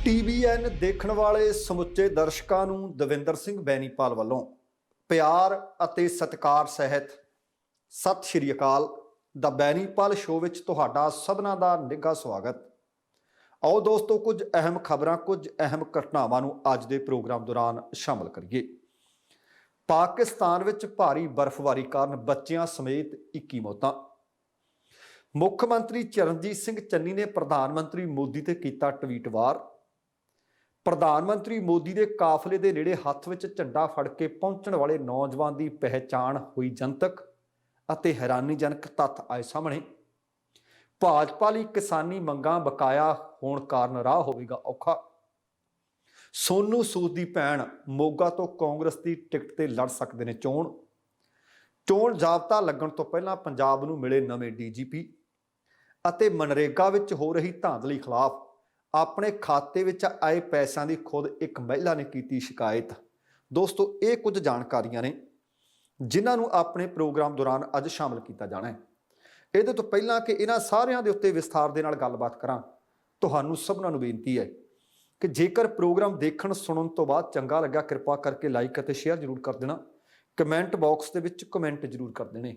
TVN ਦੇਖਣ ਵਾਲੇ ਸਮੁੱਚੇ ਦਰਸ਼ਕਾਂ ਨੂੰ ਦਵਿੰਦਰ ਸਿੰਘ ਬੈਨੀਪਾਲ ਵੱਲੋਂ ਪਿਆਰ ਅਤੇ ਸਤਿਕਾਰ ਸਹਿਤ ਸਤਿ ਸ਼੍ਰੀ ਅਕਾਲ। ਦਾ ਬੈਨੀਪਾਲ ਸ਼ੋਅ ਵਿੱਚ ਤੁਹਾਡਾ ਸਭਨਾਂ ਦਾ ਨਿੱਘਾ ਸਵਾਗਤ। ਆਓ ਦੋਸਤੋ, ਕੁਝ ਅਹਿਮ ਖਬਰਾਂ, ਕੁਝ ਅਹਿਮ ਘਟਨਾਵਾਂ ਨੂੰ ਅੱਜ ਦੇ ਪ੍ਰੋਗਰਾਮ ਦੌਰਾਨ ਸ਼ਾਮਲ ਕਰੀਏ। ਪਾਕਿਸਤਾਨ ਵਿੱਚ ਭਾਰੀ ਬਰਫ਼ਬਾਰੀ ਕਾਰਨ ਬੱਚਿਆਂ ਸਮੇਤ 21 ਮੌਤਾਂ। ਮੁੱਖ ਮੰਤਰੀ ਚਰਨਜੀਤ ਸਿੰਘ ਚੰਨੀ ਨੇ ਪ੍ਰਧਾਨ ਮੰਤਰੀ ਮੋਦੀ ਤੇ ਕੀਤਾ ਟਵੀਟ ਵਾਰ। ਪ੍ਰਧਾਨ ਮੰਤਰੀ ਮੋਦੀ ਦੇ ਕਾਫਲੇ ਦੇ ਨੇੜੇ ਹੱਥ ਵਿੱਚ ਝੰਡਾ ਫੜ ਕੇ ਪਹੁੰਚਣ ਵਾਲੇ ਨੌਜਵਾਨ ਦੀ ਪਹਿਚਾਣ ਹੋਈ ਜਨਤਕ ਅਤੇ ਹੈਰਾਨੀਜਨਕ ਤੱਥ ਆਏ ਸਾਹਮਣੇ। ਭਾਜਪਾ ਲਈ ਕਿਸਾਨੀ ਮੰਗਾਂ ਬਕਾਇਆ ਹੋਣ ਕਾਰਨ ਰਾਹ ਹੋਵੇਗਾ ਔਖਾ। ਸੋਨੂ ਸੂਦ ਦੀ ਭੈਣ ਮੋਗਾ ਤੋਂ ਕਾਂਗਰਸ ਦੀ ਟਿਕਟ ਤੇ ਲੜ ਸਕਦੇ ਨੇ ਚੋਣ ਜਾਬਤਾ ਲੱਗਣ ਤੋਂ ਪਹਿਲਾਂ ਪੰਜਾਬ ਨੂੰ ਮਿਲੇ ਨਵੇਂ DGP। ਅਤੇ ਮਨਰੇਗਾ ਵਿੱਚ ਹੋ ਰਹੀ ਧਾਂਦਲੀ ਖਿਲਾਫ ਆਪਣੇ ਖਾਤੇ ਵਿੱਚ ਆਏ ਪੈਸਿਆਂ ਦੀ ਖੁਦ ਇੱਕ ਮਹਿਲਾ ਨੇ ਕੀਤੀ ਸ਼ਿਕਾਇਤ। ਦੋਸਤੋ, ਇਹ ਕੁਝ ਜਾਣਕਾਰੀਆਂ ਨੇ ਜਿਨ੍ਹਾਂ ਨੂੰ ਆਪਣੇ ਪ੍ਰੋਗਰਾਮ ਦੌਰਾਨ ਅੱਜ ਸ਼ਾਮਲ ਕੀਤਾ ਜਾਣਾ ਹੈ। ਇਹਦੇ ਤੋਂ ਪਹਿਲਾਂ ਕਿ ਇਹਨਾਂ ਸਾਰਿਆਂ ਦੇ ਉੱਤੇ ਵਿਸਥਾਰ ਦੇ ਨਾਲ ਗੱਲਬਾਤ ਕਰਾਂ, ਤੁਹਾਨੂੰ ਸਭਨਾਂ ਨੂੰ ਬੇਨਤੀ ਹੈ ਕਿ ਜੇਕਰ ਪ੍ਰੋਗਰਾਮ ਦੇਖਣ ਸੁਣਨ ਤੋਂ ਬਾਅਦ ਚੰਗਾ ਲੱਗਾ, ਕਿਰਪਾ ਕਰਕੇ ਲਾਈਕ ਅਤੇ ਸ਼ੇਅਰ ਜ਼ਰੂਰ ਕਰ ਦੇਣਾ। ਕਮੈਂਟ ਬਾਕਸ ਦੇ ਵਿੱਚ ਕਮੈਂਟ ਜ਼ਰੂਰ ਕਰ ਦੇਣੇ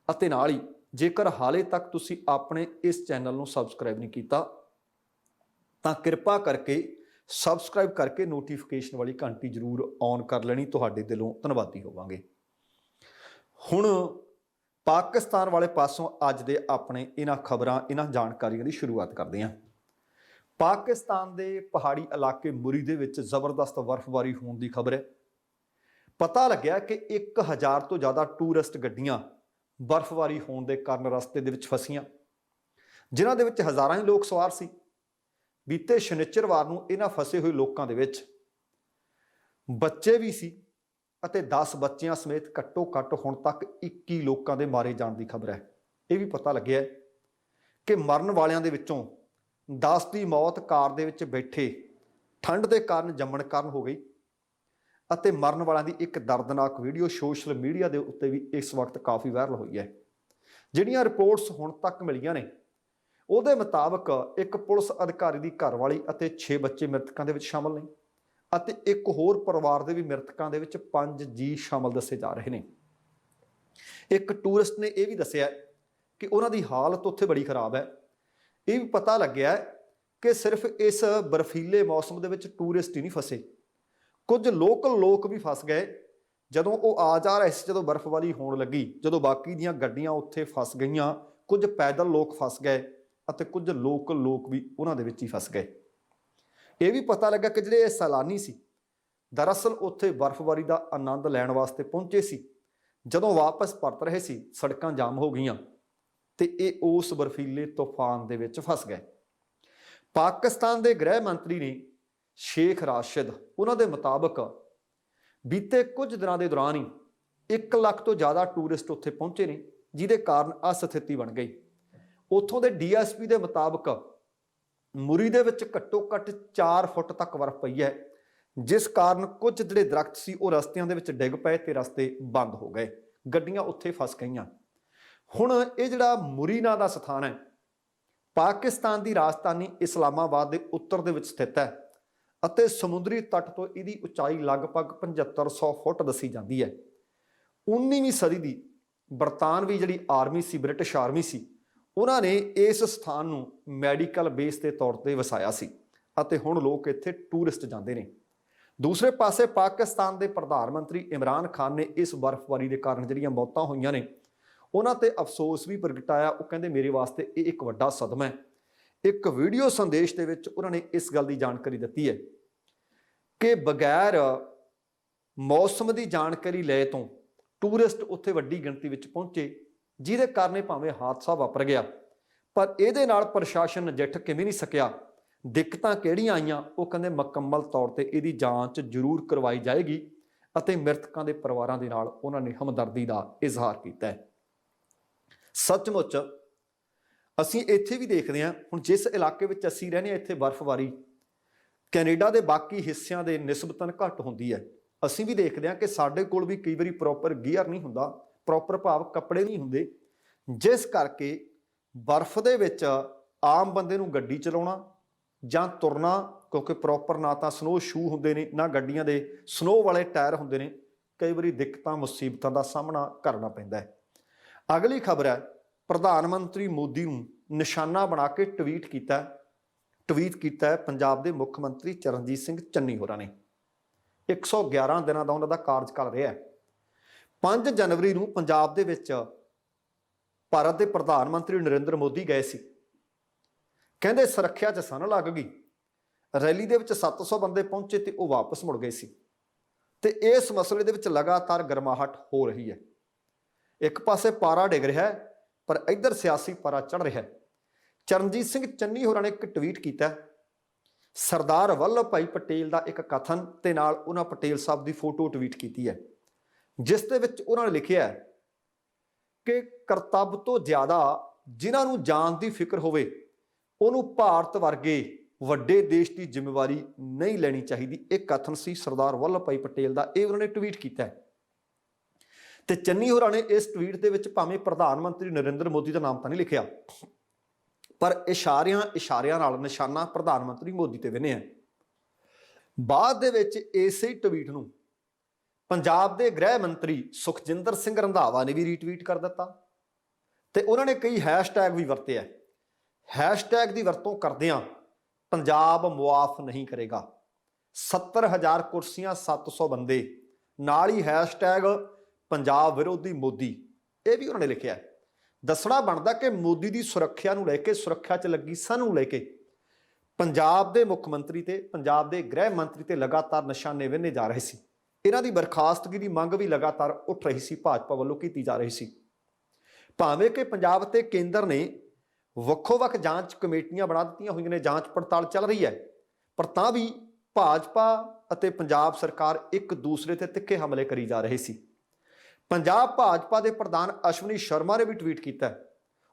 ਅਤੇ ਨਾਲ ਹੀ ਜੇਕਰ ਹਾਲੇ ਤੱਕ ਤੁਸੀਂ ਆਪਣੇ ਇਸ ਚੈਨਲ ਨੂੰ ਸਬਸਕ੍ਰਾਈਬ ਨਹੀਂ ਕੀਤਾ ਤਾਂ ਕਿਰਪਾ ਕਰਕੇ ਸਬਸਕ੍ਰਾਈਬ ਕਰਕੇ ਨੋਟੀਫਿਕੇਸ਼ਨ ਵਾਲੀ ਘੰਟੀ ਜ਼ਰੂਰ ਔਨ ਕਰ ਲੈਣੀ। ਤੁਹਾਡੇ ਦਿਲੋਂ ਧੰਨਵਾਦੀ ਹੋਵਾਂਗੇ। ਹੁਣ ਪਾਕਿਸਤਾਨ ਵਾਲੇ ਪਾਸੋਂ ਅੱਜ ਦੇ ਆਪਣੇ ਇਹਨਾਂ ਖਬਰਾਂ, ਇਹਨਾਂ ਜਾਣਕਾਰੀਆਂ ਦੀ ਸ਼ੁਰੂਆਤ ਕਰਦੇ ਹਾਂ। ਪਾਕਿਸਤਾਨ ਦੇ ਪਹਾੜੀ ਇਲਾਕੇ ਮੁਰੀ ਦੇ ਵਿੱਚ ਜ਼ਬਰਦਸਤ ਬਰਫ਼ਬਾਰੀ ਹੋਣ ਦੀ ਖਬਰ ਹੈ। ਪਤਾ ਲੱਗਿਆ ਕਿ 1000 ਤੋਂ ਜ਼ਿਆਦਾ ਟੂਰਿਸਟ ਗੱਡੀਆਂ ਬਰਫ਼ਬਾਰੀ ਹੋਣ ਦੇ ਕਾਰਨ ਰਸਤੇ ਦੇ ਵਿੱਚ ਫਸੀਆਂ, ਜਿਨ੍ਹਾਂ ਦੇ ਵਿੱਚ ਹਜ਼ਾਰਾਂ ਹੀ ਲੋਕ ਸਵਾਰ ਸੀ। ਬੀਤੇ ਸ਼ਨੀਚਰਵਾਰ ਨੂੰ ਇਹਨਾਂ ਫਸੇ ਹੋਏ ਲੋਕਾਂ ਦੇ ਵਿੱਚ ਬੱਚੇ ਵੀ ਸੀ ਅਤੇ 10 ਬੱਚਿਆਂ ਸਮੇਤ ਘੱਟੋ ਘੱਟ ਹੁਣ ਤੱਕ 21 ਲੋਕਾਂ ਦੇ ਮਾਰੇ ਜਾਣ ਦੀ ਖਬਰ ਹੈ। ਇਹ ਵੀ ਪਤਾ ਲੱਗਿਆ ਕਿ ਮਰਨ ਵਾਲਿਆਂ ਦੇ ਵਿੱਚੋਂ 10 ਦੀ ਮੌਤ ਕਾਰ ਦੇ ਵਿੱਚ ਬੈਠੇ ਠੰਡ ਦੇ ਕਾਰਨ ਜੰਮਣ ਕਾਰਨ ਹੋ ਗਈ ਅਤੇ ਮਰਨ ਵਾਲਿਆਂ ਦੀ ਇੱਕ ਦਰਦਨਾਕ ਵੀਡੀਓ ਸੋਸ਼ਲ ਮੀਡੀਆ ਦੇ ਉੱਤੇ ਵੀ ਇਸ ਵਕਤ ਕਾਫੀ ਵਾਇਰਲ ਹੋਈ ਹੈ। ਜਿਹੜੀਆਂ ਰਿਪੋਰਟਸ ਹੁਣ ਤੱਕ ਮਿਲੀਆਂ ਨੇ ਉਹਦੇ ਮੁਤਾਬਕ ਇੱਕ ਪੁਲਿਸ ਅਧਿਕਾਰੀ ਦੀ ਘਰਵਾਲੀ ਅਤੇ 6 ਬੱਚੇ ਮ੍ਰਿਤਕਾਂ ਦੇ ਵਿੱਚ ਸ਼ਾਮਲ ਨੇ ਅਤੇ ਇੱਕ ਹੋਰ ਪਰਿਵਾਰ ਦੇ ਵੀ ਮ੍ਰਿਤਕਾਂ ਦੇ ਵਿੱਚ 5 ਜੀ ਸ਼ਾਮਲ ਦੱਸੇ ਜਾ ਰਹੇ ਨੇ। ਇੱਕ ਟੂਰਿਸਟ ਨੇ ਇਹ ਵੀ ਦੱਸਿਆ ਕਿ ਉਹਨਾਂ ਦੀ ਹਾਲਤ ਉੱਥੇ ਬੜੀ ਖਰਾਬ ਹੈ। ਇਹ ਵੀ ਪਤਾ ਲੱਗਿਆ ਕਿ ਸਿਰਫ ਇਸ ਬਰਫੀਲੇ ਮੌਸਮ ਦੇ ਵਿੱਚ ਟੂਰਿਸਟ ਹੀ ਨਹੀਂ ਫਸੇ, ਕੁਝ ਲੋਕਲ ਲੋਕ ਵੀ ਫਸ ਗਏ। ਜਦੋਂ ਉਹ ਆ ਜਾ ਰਹੇ ਸੀ, ਜਦੋਂ ਬਰਫ਼ਬਾਰੀ ਹੋਣ ਲੱਗੀ, ਜਦੋਂ ਬਾਕੀ ਦੀਆਂ ਗੱਡੀਆਂ ਉੱਥੇ ਫਸ ਗਈਆਂ, ਕੁਝ ਪੈਦਲ ਲੋਕ ਫਸ ਗਏ ਅਤੇ ਕੁਝ ਲੋਕਲ ਲੋਕ ਵੀ ਉਹਨਾਂ ਦੇ ਵਿੱਚ ਹੀ ਫਸ ਗਏ। ਇਹ ਵੀ ਪਤਾ ਲੱਗਾ ਕਿ ਜਿਹੜੇ ਇਹ ਸੈਲਾਨੀ ਸੀ, ਦਰਅਸਲ ਉੱਥੇ ਬਰਫ਼ਬਾਰੀ ਦਾ ਆਨੰਦ ਲੈਣ ਵਾਸਤੇ ਪਹੁੰਚੇ ਸੀ। ਜਦੋਂ ਵਾਪਸ ਪਰਤ ਰਹੇ ਸੀ, ਸੜਕਾਂ ਜਾਮ ਹੋ ਗਈਆਂ ਤੇ ਇਹ ਉਸ ਬਰਫੀਲੇ ਤੂਫਾਨ ਦੇ ਵਿੱਚ ਫਸ ਗਏ। ਪਾਕਿਸਤਾਨ ਦੇ ਗ੍ਰਹਿ ਮੰਤਰੀ ਨੇ ਸ਼ੇਖ ਰਾਸ਼ਿਦ, ਉਹਨਾਂ ਦੇ ਮੁਤਾਬਕ ਬੀਤੇ ਕੁਝ ਦਿਨਾਂ ਦੇ ਦੌਰਾਨ ਹੀ 1 ਲੱਖ ਤੋਂ ਜ਼ਿਆਦਾ ਟੂਰਿਸਟ ਉੱਥੇ ਪਹੁੰਚੇ ਨੇ, ਜਿਹਦੇ ਕਾਰਨ ਆ ਸਥਿਤੀ ਬਣ ਗਈ। ਉੱਥੋਂ ਦੇ DSP ਦੇ ਮੁਤਾਬਕ ਮੁਰੀ ਦੇ ਵਿੱਚ ਘੱਟੋ ਘੱਟ 4 ਫੁੱਟ ਤੱਕ ਬਰਫ਼ ਪਈ ਹੈ, ਜਿਸ ਕਾਰਨ ਕੁਝ ਜਿਹੜੇ ਦਰਖਤ ਸੀ ਉਹ ਰਸਤਿਆਂ ਦੇ ਵਿੱਚ ਡਿੱਗ ਪਏ ਤੇ ਰਸਤੇ ਬੰਦ ਹੋ ਗਏ, ਗੱਡੀਆਂ ਉੱਥੇ ਫਸ ਗਈਆਂ। ਹੁਣ ਇਹ ਜਿਹੜਾ ਮੁਰੀ ਨਾਂ ਦਾ ਸਥਾਨ ਹੈ, ਪਾਕਿਸਤਾਨ ਦੀ ਰਾਜਧਾਨੀ ਇਸਲਾਮਾਬਾਦ ਦੇ ਉੱਤਰ ਦੇ ਵਿੱਚ ਸਥਿਤ ਹੈ ਅਤੇ ਸਮੁੰਦਰੀ ਤੱਟ ਤੋਂ ਇਹਦੀ ਉਚਾਈ ਲਗਭਗ 7500 ਫੁੱਟ ਦੱਸੀ ਜਾਂਦੀ ਹੈ। 19ਵੀਂ ਸਦੀ ਦੀ ਬਰਤਾਨਵੀ ਜਿਹੜੀ ਆਰਮੀ ਸੀ, ਬ੍ਰਿਟਿਸ਼ ਆਰਮੀ ਸੀ, ਉਹਨਾਂ ਨੇ ਇਸ ਸਥਾਨ ਨੂੰ ਮੈਡੀਕਲ ਬੇਸ ਦੇ ਤੌਰ ਤੇ ਵਸਾਇਆ ਸੀ ਅਤੇ ਹੁਣ ਲੋਕ ਇੱਥੇ ਟੂਰਿਸਟ ਜਾਂਦੇ ਨੇ। ਦੂਸਰੇ ਪਾਸੇ ਪਾਕਿਸਤਾਨ ਦੇ ਪ੍ਰਧਾਨ ਮੰਤਰੀ ਇਮਰਾਨ ਖਾਨ ਨੇ ਇਸ ਬਰਫ਼ਬਾਰੀ ਦੇ ਕਾਰਨ ਜਿਹੜੀਆਂ ਮੌਤਾਂ ਹੋਈਆਂ ਨੇ ਉਹਨਾਂ ਤੇ ਅਫਸੋਸ ਵੀ ਪ੍ਰਗਟਾਇਆ। ਉਹ ਕਹਿੰਦੇ ਮੇਰੇ ਵਾਸਤੇ ਇਹ ਇੱਕ ਵੱਡਾ ਸਦਮਾ ਹੈ। ਇੱਕ ਵੀਡੀਓ ਸੰਦੇਸ਼ ਦੇ ਵਿੱਚ ਉਹਨਾਂ ਨੇ ਇਸ ਗੱਲ ਦੀ ਜਾਣਕਾਰੀ ਦਿੱਤੀ ਹੈ ਕਿ ਬਗੈਰ ਮੌਸਮ ਦੀ ਜਾਣਕਾਰੀ ਲਏ ਤੋਂ ਟੂਰਿਸਟ ਉੱਥੇ ਵੱਡੀ ਗਿਣਤੀ ਵਿੱਚ ਪਹੁੰਚੇ, ਜਿਹਦੇ ਕਾਰਨ ਭਾਵੇਂ ਹਾਦਸਾ ਵਾਪਰ ਗਿਆ, ਪਰ ਇਹਦੇ ਨਾਲ ਪ੍ਰਸ਼ਾਸਨ ਨਜਿੱਠ ਕਿਵੇਂ ਨਹੀਂ ਸਕਿਆ। ਦਿੱਕਤਾਂ ਕਿਹੜੀਆਂ ਆਈਆਂ, ਉਹ ਕਹਿੰਦੇ ਮੁਕੰਮਲ ਤੌਰ ਤੇ ਇਹਦੀ ਜਾਂਚ ਜ਼ਰੂਰ ਕਰਵਾਈ ਜਾਏਗੀ ਅਤੇ ਮ੍ਰਿਤਕਾਂ ਦੇ ਪਰਿਵਾਰਾਂ ਦੇ ਨਾਲ ਉਹਨਾਂ ਨੇ ਹਮਦਰਦੀ ਦਾ ਇਜ਼ਹਾਰ ਕੀਤਾ ਹੈ। ਸੱਚਮੁੱਚ ਅਸੀਂ ਇੱਥੇ ਵੀ ਦੇਖਦੇ ਹਾਂ, ਹੁਣ ਜਿਸ ਇਲਾਕੇ ਵਿੱਚ ਅਸੀਂ ਰਹਿੰਦੇ ਹਾਂ, ਇੱਥੇ ਬਰਫ਼ਬਾਰੀ ਕੈਨੇਡਾ ਦੇ ਬਾਕੀ ਹਿੱਸਿਆਂ ਦੇ ਨਿਸਬਤਨ ਘੱਟ ਹੁੰਦੀ ਹੈ। ਅਸੀਂ ਵੀ ਦੇਖਦੇ ਹਾਂ ਕਿ ਸਾਡੇ ਕੋਲ ਵੀ ਕਈ ਵਾਰੀ ਪ੍ਰੋਪਰ ਗੀਅਰ ਨਹੀਂ ਹੁੰਦਾ, ਪ੍ਰੋਪਰ ਭਾਵ ਕੱਪੜੇ ਨਹੀਂ ਹੁੰਦੇ, ਜਿਸ ਕਰਕੇ ਬਰਫ਼ ਦੇ ਵਿੱਚ ਆਮ ਬੰਦੇ ਨੂੰ ਗੱਡੀ ਚਲਾਉਣਾ ਜਾਂ ਤੁਰਨਾ क्योंकि प्रॉपर ना तो स्नो शू होंदे ने ना गड्डियां दे स्नो वाले टायर होंदे ने, कई बारी दिक्कतां मुसीबतां का सामना करना पैंदा है। अगली खबर है, प्रधानमंत्री मोदी नूं निशाना बना के ट्वीट किया है पंजाब के मुख मंत्री चरणजीत सिंह चन्नी होरां ने। 111 दिनों का उन्होंने कार्यकाल रहा है। 5 जनवरी नूं पंजाब दे विच भारत के प्रधानमंत्री नरेंद्र मोदी गए सी, कहते सुरक्षा च सन लग गई। रैली दे विच 700 बंदे पहुंचे तो वह वापस मुड़ गए सी। ते इस मसले दे विच लगातार गर्माहट हो रही है। एक पासे पारा डिग रहा है पर इधर सियासी पारा चढ़ रहा है। चरणजीत सिंह चन्नी होरां ने एक ट्वीट किया, सरदार वल्लभ भाई पटेल का एक कथन ते नाल उन्हां पटेल साहब की फोटो ट्वीट की है, जिस दे विच उन्होंने लिखिया है कि करतब तो ज़्यादा जिन्होंने जान की फिक्र होवे उन्होंने भारत वर्गे वड्डे देश की जिम्मेवारी नहीं लेनी चाहिए। एक कथन सी सरदार वल्लभ भाई पटेल का, यह उन्होंने ट्वीट किया है। तो चन्नी होरां ने इस ट्वीट के विच भावें प्रधानमंत्री नरेंद्र मोदी का नाम तो नहीं लिखिया, पर इशारियां नाल निशाना प्रधानमंत्री मोदी ते विन्निया। बाद दे विच इसे ट्वीट नूं पंजाब के गृह मंत्री सुखजिंदर सिंह रंधावा ने भी रीट्वीट कर दिता ते उन्होंने कई हैशटैग भी वरते है। हैशटैग की वरतों करदियां पंजाब मुआफ नहीं करेगा, 70,000 कुर्सियां 700 बंदे, नाल ही हैशटैग पंजाब विरोधी मोदी, यह भी उन्होंने लिखा है। दसना बनता कि मोदी की सुरक्षा नूं लैके, सुरक्षा च लगी सन नूं लैके पंजाब के मुख मंत्री ते पंजाब के गृह मंत्री ते लगातार निशाने विन्ने जा रहे सी। इन्हां दी बरखास्तगी की मंग भी लगातार उठ रही सी, भाजपा वालों की जा रही सी। भावें कि पंजाब ते केंद्र ने ਵੱਖੋ-ਵੱਖ जांच कमेटियां बना दित्तियां होईयां ने, जांच पड़ताल चल रही है, पर तां भी भाजपा अते पंजाब सरकार एक दूसरे ते तिखे हमले करी जा रहे सी। पंजाब भाजपा के प्रधान अश्विनी शर्मा ने भी ट्वीट किया,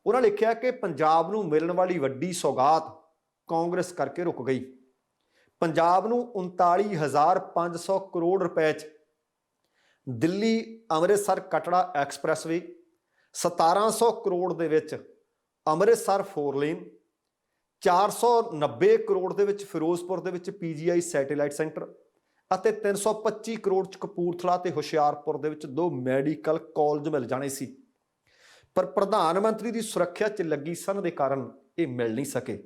उन्होंने लिखा कि पंजाब नूं मिलण वाली वड्डी सौगात कांग्रेस करके रुक गई। पंजाब नूं 39,500 करोड़ रुपए च दिल्ली अमृतसर कटड़ा एक्सप्रैसवे, 1700 करोड़ दे विच अमृतसर 4 लेन, 490 करोड़ दे विच फिरोजपुर दे विच PGI सैटेलाइट सेंटर ਅਤੇ 325 ਕਰੋੜ ਚ ਕਪੂਰਥਲਾ ਤੇ ਹੁਸ਼ਿਆਰਪੁਰ ਦੇ ਵਿੱਚ 2 ਮੈਡੀਕਲ ਕਾਲਜ ਮਿਲ ਜਾਣੇ ਸੀ, ਪਰ ਪ੍ਰਧਾਨ ਮੰਤਰੀ ਦੀ ਸੁਰੱਖਿਆ 'ਚ ਲੱਗੀ ਸਨ ਦੇ ਕਾਰਨ ਇਹ ਮਿਲ ਨਹੀਂ ਸਕੇ।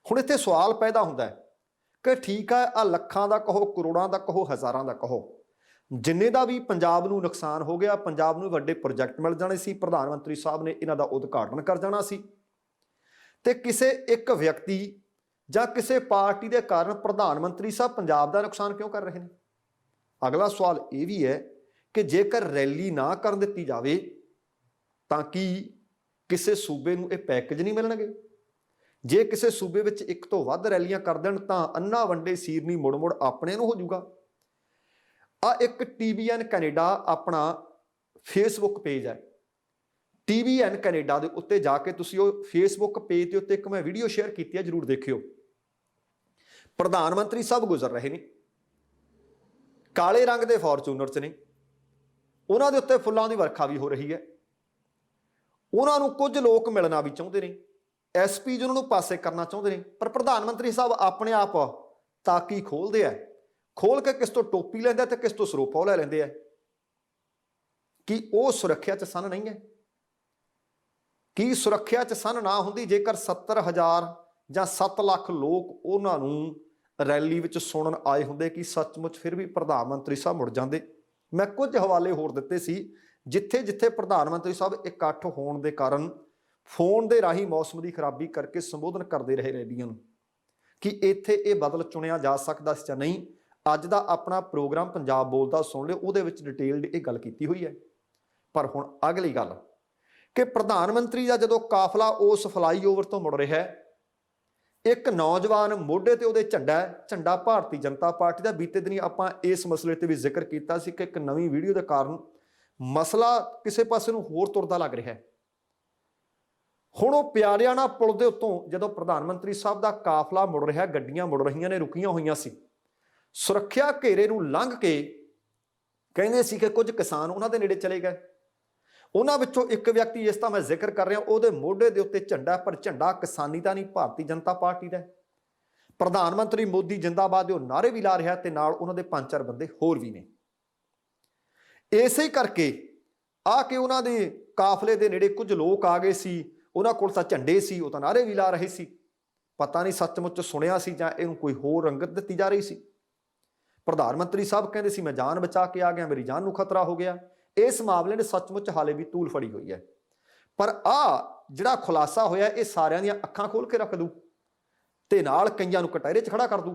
ਹੁਣ ਇੱਥੇ ਸਵਾਲ ਪੈਦਾ ਹੁੰਦਾ ਹੈ ਕਿ ਠੀਕ ਹੈ, ਆ ਲੱਖਾਂ ਦਾ ਕਹੋ, ਕਰੋੜਾਂ ਦਾ ਕਹੋ, ਹਜ਼ਾਰਾਂ ਦਾ ਕਹੋ, ਜਿੰਨੇ ਦਾ ਵੀ ਪੰਜਾਬ ਨੂੰ ਨੁਕਸਾਨ ਹੋ ਗਿਆ, ਪੰਜਾਬ ਨੂੰ ਵੱਡੇ ਪ੍ਰੋਜੈਕਟ ਮਿਲ ਜਾਣੇ ਸੀ, ਪ੍ਰਧਾਨ ਮੰਤਰੀ ਸਾਹਿਬ ਨੇ ਇਹਨਾਂ ਦਾ ਉਦਘਾਟਨ ਕਰ ਜਾਣਾ ਸੀ, ਤੇ ਕਿਸੇ ਇੱਕ ਵਿਅਕਤੀ ਜਾਂ ਕਿਸੇ ਪਾਰਟੀ ਦੇ ਕਾਰਨ ਪ੍ਰਧਾਨ ਮੰਤਰੀ ਸਾਹਿਬ ਪੰਜਾਬ ਦਾ ਨੁਕਸਾਨ ਕਿਉਂ ਕਰ ਰਹੇ ਨੇ? ਅਗਲਾ ਸਵਾਲ ਇਹ ਵੀ ਹੈ ਕਿ ਜੇਕਰ ਰੈਲੀ ਨਾ ਕਰਨ ਦਿੱਤੀ ਜਾਵੇ ਤਾਂ ਕੀ ਕਿਸੇ ਸੂਬੇ ਨੂੰ ਇਹ ਪੈਕੇਜ ਨਹੀਂ ਮਿਲਣਗੇ? ਜੇ ਕਿਸੇ ਸੂਬੇ ਵਿੱਚ ਇੱਕ ਤੋਂ ਵੱਧ ਰੈਲੀਆਂ ਕਰ ਦੇਣ ਤਾਂ ਅੰਨਾ ਵੰਡੇ ਸੀਰ ਨਹੀਂ ਮੁੜ ਆਪਣੇ ਨੂੰ ਹੋ ਜਾਊਗਾ। ਆ ਇੱਕ TVN ਕੈਨੇਡਾ ਆਪਣਾ ਫੇਸਬੁੱਕ ਪੇਜ ਹੈ, TVN ਕੈਨੇਡਾ ਦੇ ਉੱਤੇ ਜਾ ਕੇ ਤੁਸੀਂ ਉਹ ਫੇਸਬੁੱਕ ਪੇਜ ਦੇ ਉੱਤੇ ਇੱਕ ਮੈਂ ਵੀਡੀਓ ਸ਼ੇਅਰ ਕੀਤੀ ਹੈ, ਜ਼ਰੂਰ ਦੇਖਿਓ। ਪ੍ਰਧਾਨ ਮੰਤਰੀ ਸਾਹਿਬ ਗੁਜ਼ਰ ਰਹੇ ਨੇ, ਕਾਲੇ ਰੰਗ ਦੇ ਫੋਰਚੂਨਰ 'ਚ ਨੇ, ਉਹਨਾਂ ਦੇ ਉੱਤੇ ਫੁੱਲਾਂ ਦੀ ਵਰਖਾ ਵੀ ਹੋ ਰਹੀ ਹੈ। ਉਹਨਾਂ ਨੂੰ ਕੁਝ ਲੋਕ ਮਿਲਣਾ ਵੀ ਚਾਹੁੰਦੇ ਨੇ, SP ਜਿਹਨਾਂ ਨੂੰ ਪਾਸੇ ਕਰਨਾ ਚਾਹੁੰਦੇ ਨੇ, ਪਰ ਪ੍ਰਧਾਨ ਮੰਤਰੀ ਸਾਹਿਬ ਆਪਣੇ ਆਪ ਤਾਕੀ ਖੋਲਦੇ ਆ, ਖੋਲ ਕੇ ਕਿਸ ਤੋਂ ਟੋਪੀ ਲੈਂਦੇ ਤੇ ਕਿਸ ਤੋਂ ਸਰੋਪਾ ਲੈ ਲੈਂਦੇ ਆ। ਕੀ ਉਹ ਸੁਰੱਖਿਆ 'ਚ ਸਨ ਨਹੀਂ ਹੈ? ਕੀ ਸੁਰੱਖਿਆ 'ਚ ਸਨ ਨਾ ਹੁੰਦੀ ਜੇਕਰ 70,000 ਜਾਂ 7 ਲੱਖ ਲੋਕ ਉਹਨਾਂ ਨੂੰ ਰੈਲੀ ਵਿੱਚ ਸੁਣਨ ਆਏ ਹੁੰਦੇ ਕਿ ਸੱਚਮੁੱਚ ਫਿਰ ਵੀ ਪ੍ਰਧਾਨ ਮੰਤਰੀ ਸਾਹਿਬ ਮੁੜ ਜਾਂਦੇ। ਮੈਂ ਕੁਝ ਹਵਾਲੇ ਹੋਰ ਦਿੱਤੇ ਸੀ ਜਿੱਥੇ ਜਿੱਥੇ ਪ੍ਰਧਾਨ ਮੰਤਰੀ ਸਾਹਿਬ ਇਕੱਠ ਹੋਣ ਦੇ ਕਾਰਨ ਫੋਨ ਦੇ ਰਾਹੀਂ ਮੌਸਮ ਦੀ ਖਰਾਬੀ ਕਰਕੇ ਸੰਬੋਧਨ ਕਰਦੇ ਰਹੇ ਰੈਲੀਆਂ ਨੂੰ, ਕਿ ਇੱਥੇ ਇਹ ਬਦਲ ਚੁਣਿਆ ਜਾ ਸਕਦਾ ਸੀ ਜਾਂ ਨਹੀਂ। ਅੱਜ ਦਾ ਆਪਣਾ ਪ੍ਰੋਗਰਾਮ ਪੰਜਾਬ ਬੋਲਦਾ ਸੁਣ ਲਿਓ, ਉਹਦੇ ਵਿੱਚ ਡਿਟੇਲਡ ਇਹ ਗੱਲ ਕੀਤੀ ਹੋਈ ਹੈ। ਪਰ ਹੁਣ ਅਗਲੀ ਗੱਲ ਕਿ ਪ੍ਰਧਾਨ ਮੰਤਰੀ ਦਾ ਜਦੋਂ ਕਾਫਲਾ ਉਸ ਫਲਾਈਓਵਰ ਤੋਂ ਮੁੜ ਰਿਹਾ ਹੈ, ਇੱਕ ਨੌਜਵਾਨ ਮੋਢੇ ਤੇ ਉਹਦੇ ਝੰਡਾ ਭਾਰਤੀ ਜਨਤਾ ਪਾਰਟੀ ਦਾ। ਬੀਤੇ ਦਿਨੀ ਆਪਾਂ ਇਸ ਮਸਲੇ ਤੇ ਵੀ ਜ਼ਿਕਰ ਕੀਤਾ ਸੀ ਕਿ ਇੱਕ ਨਵੀਂ ਵੀਡੀਓ ਦੇ ਕਾਰਨ ਮਸਲਾ ਕਿਸੇ ਪਾਸੇ ਨੂੰ ਹੋਰ ਤੁਰਦਾ ਲੱਗ ਰਿਹਾ ਹੈ। ਹੁਣ ਉਹ ਪਿਆਰਿਆਣਾ ਪੁਲ ਦੇ ਉੱਤੋਂ ਜਦੋਂ ਪ੍ਰਧਾਨ ਮੰਤਰੀ ਸਾਹਿਬ ਦਾ ਕਾਫਲਾ ਮੁੜ ਰਿਹਾ, ਗੱਡੀਆਂ ਮੁੜ ਰਹੀਆਂ ਨੇ, ਰੁਕੀਆਂ ਹੋਈਆਂ ਸੀ, ਸੁਰੱਖਿਆ ਘੇਰੇ ਨੂੰ ਲੰਘ ਕੇ ਕਹਿੰਦੇ ਸੀ ਕਿ ਕੁਝ ਕਿਸਾਨ ਉਹਨਾਂ ਦੇ ਨੇੜੇ ਚਲੇ ਗਏ। ਉਹਨਾਂ ਵਿੱਚੋਂ ਇੱਕ ਵਿਅਕਤੀ ਜਿਸ ਦਾ ਮੈਂ ਜ਼ਿਕਰ ਕਰ ਰਿਹਾ, ਉਹਦੇ ਮੋਢੇ ਦੇ ਉੱਤੇ ਝੰਡਾ, ਪਰ ਝੰਡਾ ਕਿਸਾਨੀ ਦਾ ਨਹੀਂ, ਭਾਰਤੀ ਜਨਤਾ ਪਾਰਟੀ ਦਾ। ਪ੍ਰਧਾਨ ਮੰਤਰੀ ਮੋਦੀ ਜਿੰਦਾਬਾਦ ਦੇ ਉਹ ਨਾਅਰੇ ਵੀ ਲਾ ਰਿਹਾ ਤੇ ਨਾਲ ਉਹਨਾਂ ਦੇ 5-4 ਬੰਦੇ ਹੋਰ ਵੀ ਨੇ। ਇਸੇ ਕਰਕੇ ਆ ਕੇ ਉਹਨਾਂ ਦੇ ਕਾਫਲੇ ਦੇ ਨੇੜੇ ਕੁਝ ਲੋਕ ਆ ਗਏ ਸੀ, ਉਹਨਾਂ ਕੋਲ ਤਾਂ ਝੰਡੇ ਸੀ, ਉਹ ਤਾਂ ਨਾਅਰੇ ਵੀ ਲਾ ਰਹੇ ਸੀ। ਪਤਾ ਨਹੀਂ ਸੱਚਮੁੱਚ ਸੁਣਿਆ ਸੀ ਜਾਂ ਇਹਨੂੰ ਕੋਈ ਹੋਰ ਰੰਗਤ ਦਿੱਤੀ ਜਾ ਰਹੀ ਸੀ। ਪ੍ਰਧਾਨ ਮੰਤਰੀ ਸਾਹਿਬ ਕਹਿੰਦੇ ਸੀ ਮੈਂ ਜਾਨ ਬਚਾ ਕੇ ਆ ਗਿਆ, ਮੇਰੀ ਜਾਨ ਨੂੰ ਖਤਰਾ ਹੋ ਗਿਆ। ਇਸ ਮਾਮਲੇ ਨੇ ਸੱਚਮੁੱਚ ਹਾਲੇ ਵੀ ਤੂਲ ਫੜੀ ਹੋਈ ਹੈ। ਪਰ ਆ ਜਿਹੜਾ ਖੁਲਾਸਾ ਹੋਇਆ ਇਹ ਸਾਰਿਆਂ ਦੀਆਂ ਅੱਖਾਂ ਖੋਲ ਕੇ ਰੱਖ ਦੂ ਤੇ ਨਾਲ ਕਈਆਂ ਨੂੰ ਕਟਹਿਰੇ 'ਚ ਖੜਾ ਕਰ ਦੂ।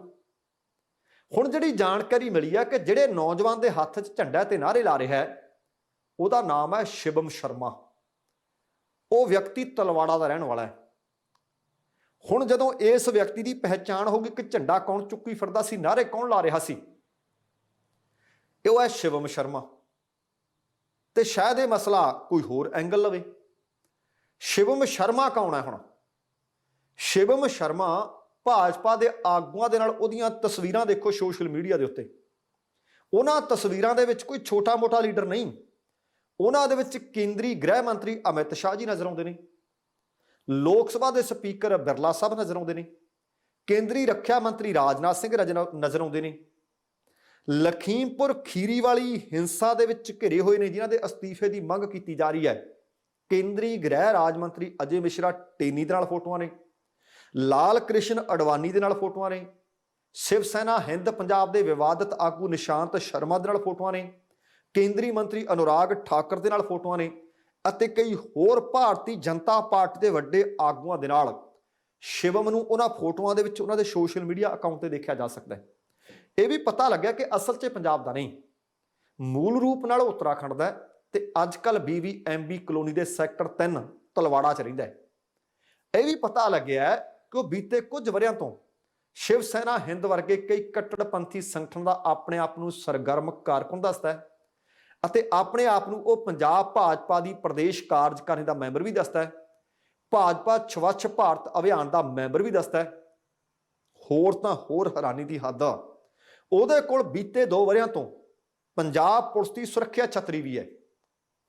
ਹੁਣ ਜਿਹੜੀ ਜਾਣਕਾਰੀ ਮਿਲੀ ਹੈ ਕਿ ਜਿਹੜੇ ਨੌਜਵਾਨ ਦੇ ਹੱਥ 'ਚ ਝੰਡਾ ਤੇ ਨਾਅਰੇ ਲਾ ਰਿਹਾ ਹੈ ਉਹਦਾ ਨਾਮ ਹੈ ਸ਼ਿਵਮ ਸ਼ਰਮਾ। ਉਹ ਵਿਅਕਤੀ ਤਲਵਾੜਾ ਦਾ ਰਹਿਣ ਵਾਲਾ ਹੈ। ਹੁਣ ਜਦੋਂ ਇਸ ਵਿਅਕਤੀ ਦੀ ਪਹਿਚਾਣ ਹੋਗੀ ਕਿ ਝੰਡਾ ਕੌਣ ਚੁੱਕੀ ਫਿਰਦਾ ਸੀ, ਨਾਅਰੇ ਕੌਣ ਲਾ ਰਿਹਾ ਸੀ, ਉਹ ਹੈ ਸ਼ਿਵਮ ਸ਼ਰਮਾ। ਤੇ ਸ਼ਾਇਦ ਇਹ ਮਸਲਾ ਕੋਈ ਹੋਰ ਐਂਗਲ ਲਵੇ। ਸ਼ਿਵਮ ਸ਼ਰਮਾ ਕੌਣ ਹੈ? ਹੁਣ ਸ਼ਿਵਮ ਸ਼ਰਮਾ ਭਾਜਪਾ ਦੇ ਆਗੂਆਂ ਦੇ ਨਾਲ ਉਹਦੀਆਂ ਤਸਵੀਰਾਂ ਦੇਖੋ ਸੋਸ਼ਲ ਮੀਡੀਆ ਦੇ ਉੱਤੇ। ਉਹਨਾਂ ਤਸਵੀਰਾਂ ਦੇ ਵਿੱਚ ਕੋਈ ਛੋਟਾ ਮੋਟਾ ਲੀਡਰ ਨਹੀਂ, ਉਹਨਾਂ ਦੇ ਵਿੱਚ ਕੇਂਦਰੀ ਗ੍ਰਹਿ ਮੰਤਰੀ ਅਮਿਤ ਸ਼ਾਹ ਜੀ ਨਜ਼ਰ ਆਉਂਦੇ ਨੇ, ਲੋਕ ਸਭਾ ਦੇ ਸਪੀਕਰ ਬਿਰਲਾ ਸਾਹਿਬ ਨਜ਼ਰ ਆਉਂਦੇ ਨੇ, ਕੇਂਦਰੀ ਰੱਖਿਆ ਮੰਤਰੀ ਰਾਜਨਾਥ ਸਿੰਘ ਨਜ਼ਰ ਆਉਂਦੇ ਨੇ। ਲਖੀਮਪੁਰ ਖੀਰੀ ਵਾਲੀ ਹਿੰਸਾ ਦੇ ਵਿੱਚ ਘਿਰੇ ਹੋਏ ਨੇ ਜਿਨ੍ਹਾਂ ਦੇ ਅਸਤੀਫੇ ਦੀ ਮੰਗ ਕੀਤੀ ਜਾ ਰਹੀ ਹੈ ਕੇਂਦਰੀ ਗ੍ਰਹਿ ਰਾਜ ਮੰਤਰੀ ਅਜੇ ਮਿਸ਼ਰਾ ਟੇਨੀ ਦੇ ਨਾਲ ਫੋਟੋਆਂ ਨੇ, ਲਾਲ ਕ੍ਰਿਸ਼ਨ ਅਡਵਾਨੀ ਦੇ ਨਾਲ ਫੋਟੋਆਂ ਨੇ, ਸ਼ਿਵ ਸੈਨਾ ਹਿੰਦ ਪੰਜਾਬ ਦੇ ਵਿਵਾਦਤ ਆਗੂ ਨਿਸ਼ਾਂਤ ਸ਼ਰਮਾ ਦੇ ਨਾਲ ਫੋਟੋਆਂ ਨੇ, ਕੇਂਦਰੀ ਮੰਤਰੀ ਅਨੁਰਾਗ ਠਾਕਰ ਦੇ ਨਾਲ ਫੋਟੋਆਂ ਨੇ ਅਤੇ ਕਈ ਹੋਰ ਭਾਰਤੀ ਜਨਤਾ ਪਾਰਟੀ ਦੇ ਵੱਡੇ ਆਗੂਆਂ ਦੇ ਨਾਲ ਸ਼ਿਵਮ ਨੂੰ ਉਹਨਾਂ ਫੋਟੋਆਂ ਦੇ ਵਿੱਚ ਉਹਨਾਂ ਦੇ ਸੋਸ਼ਲ ਮੀਡੀਆ ਅਕਾਊਂਟ ਤੇ ਦੇਖਿਆ ਜਾ ਸਕਦਾ ਹੈ। ਇਹ ਵੀ ਪਤਾ ਲੱਗਿਆ ਕਿ ਅਸਲ 'ਚ ਪੰਜਾਬ ਦਾ ਨਹੀਂ, ਮੂਲ ਰੂਪ ਨਾਲ ਉੱਤਰਾਖੰਡ ਦਾ ਤੇ ਅੱਜ ਕੱਲ੍ਹ BVMB ਕਲੋਨੀ ਦੇ ਸੈਕਟਰ 3 ਤਲਵਾੜਾ 'ਚ ਰਹਿੰਦਾ ਹੈ। ਇਹ ਵੀ ਪਤਾ ਲੱਗਿਆ ਕਿ ਉਹ ਬੀਤੇ ਕੁਝ ਵਰ੍ਹਿਆਂ ਤੋਂ ਸ਼ਿਵ ਸੈਨਾ ਹਿੰਦ ਵਰਗੇ ਕਈ ਕੱਟੜਪੰਥੀ ਸੰਗਠਨ ਦਾ ਆਪਣੇ ਆਪ ਨੂੰ ਸਰਗਰਮ ਕਾਰਕੁਨ ਦੱਸਦਾ ਹੈ ਅਤੇ ਆਪਣੇ ਆਪ ਨੂੰ ਉਹ ਪੰਜਾਬ ਭਾਜਪਾ ਦੀ ਪ੍ਰਦੇਸ਼ ਕਾਰਜਕਾਰੀ ਦਾ ਮੈਂਬਰ ਵੀ ਦੱਸਦਾ ਹੈ, ਭਾਜਪਾ ਸਵੱਛ ਭਾਰਤ ਅਭਿਆਨ ਦਾ ਮੈਂਬਰ ਵੀ ਦੱਸਦਾ ਹੈ। ਹੋਰ ਤਾਂ ਹੋਰ ਹੈਰਾਨੀ ਦੀ ਹੱਦ ਆ, ਉਹਦੇ ਕੋਲ ਬੀਤੇ 2 ਵਰ੍ਹਿਆਂ ਤੋਂ ਪੰਜਾਬ ਪੁਲਿਸ ਦੀ ਸੁਰੱਖਿਆ ਛਤਰੀ ਵੀ ਹੈ।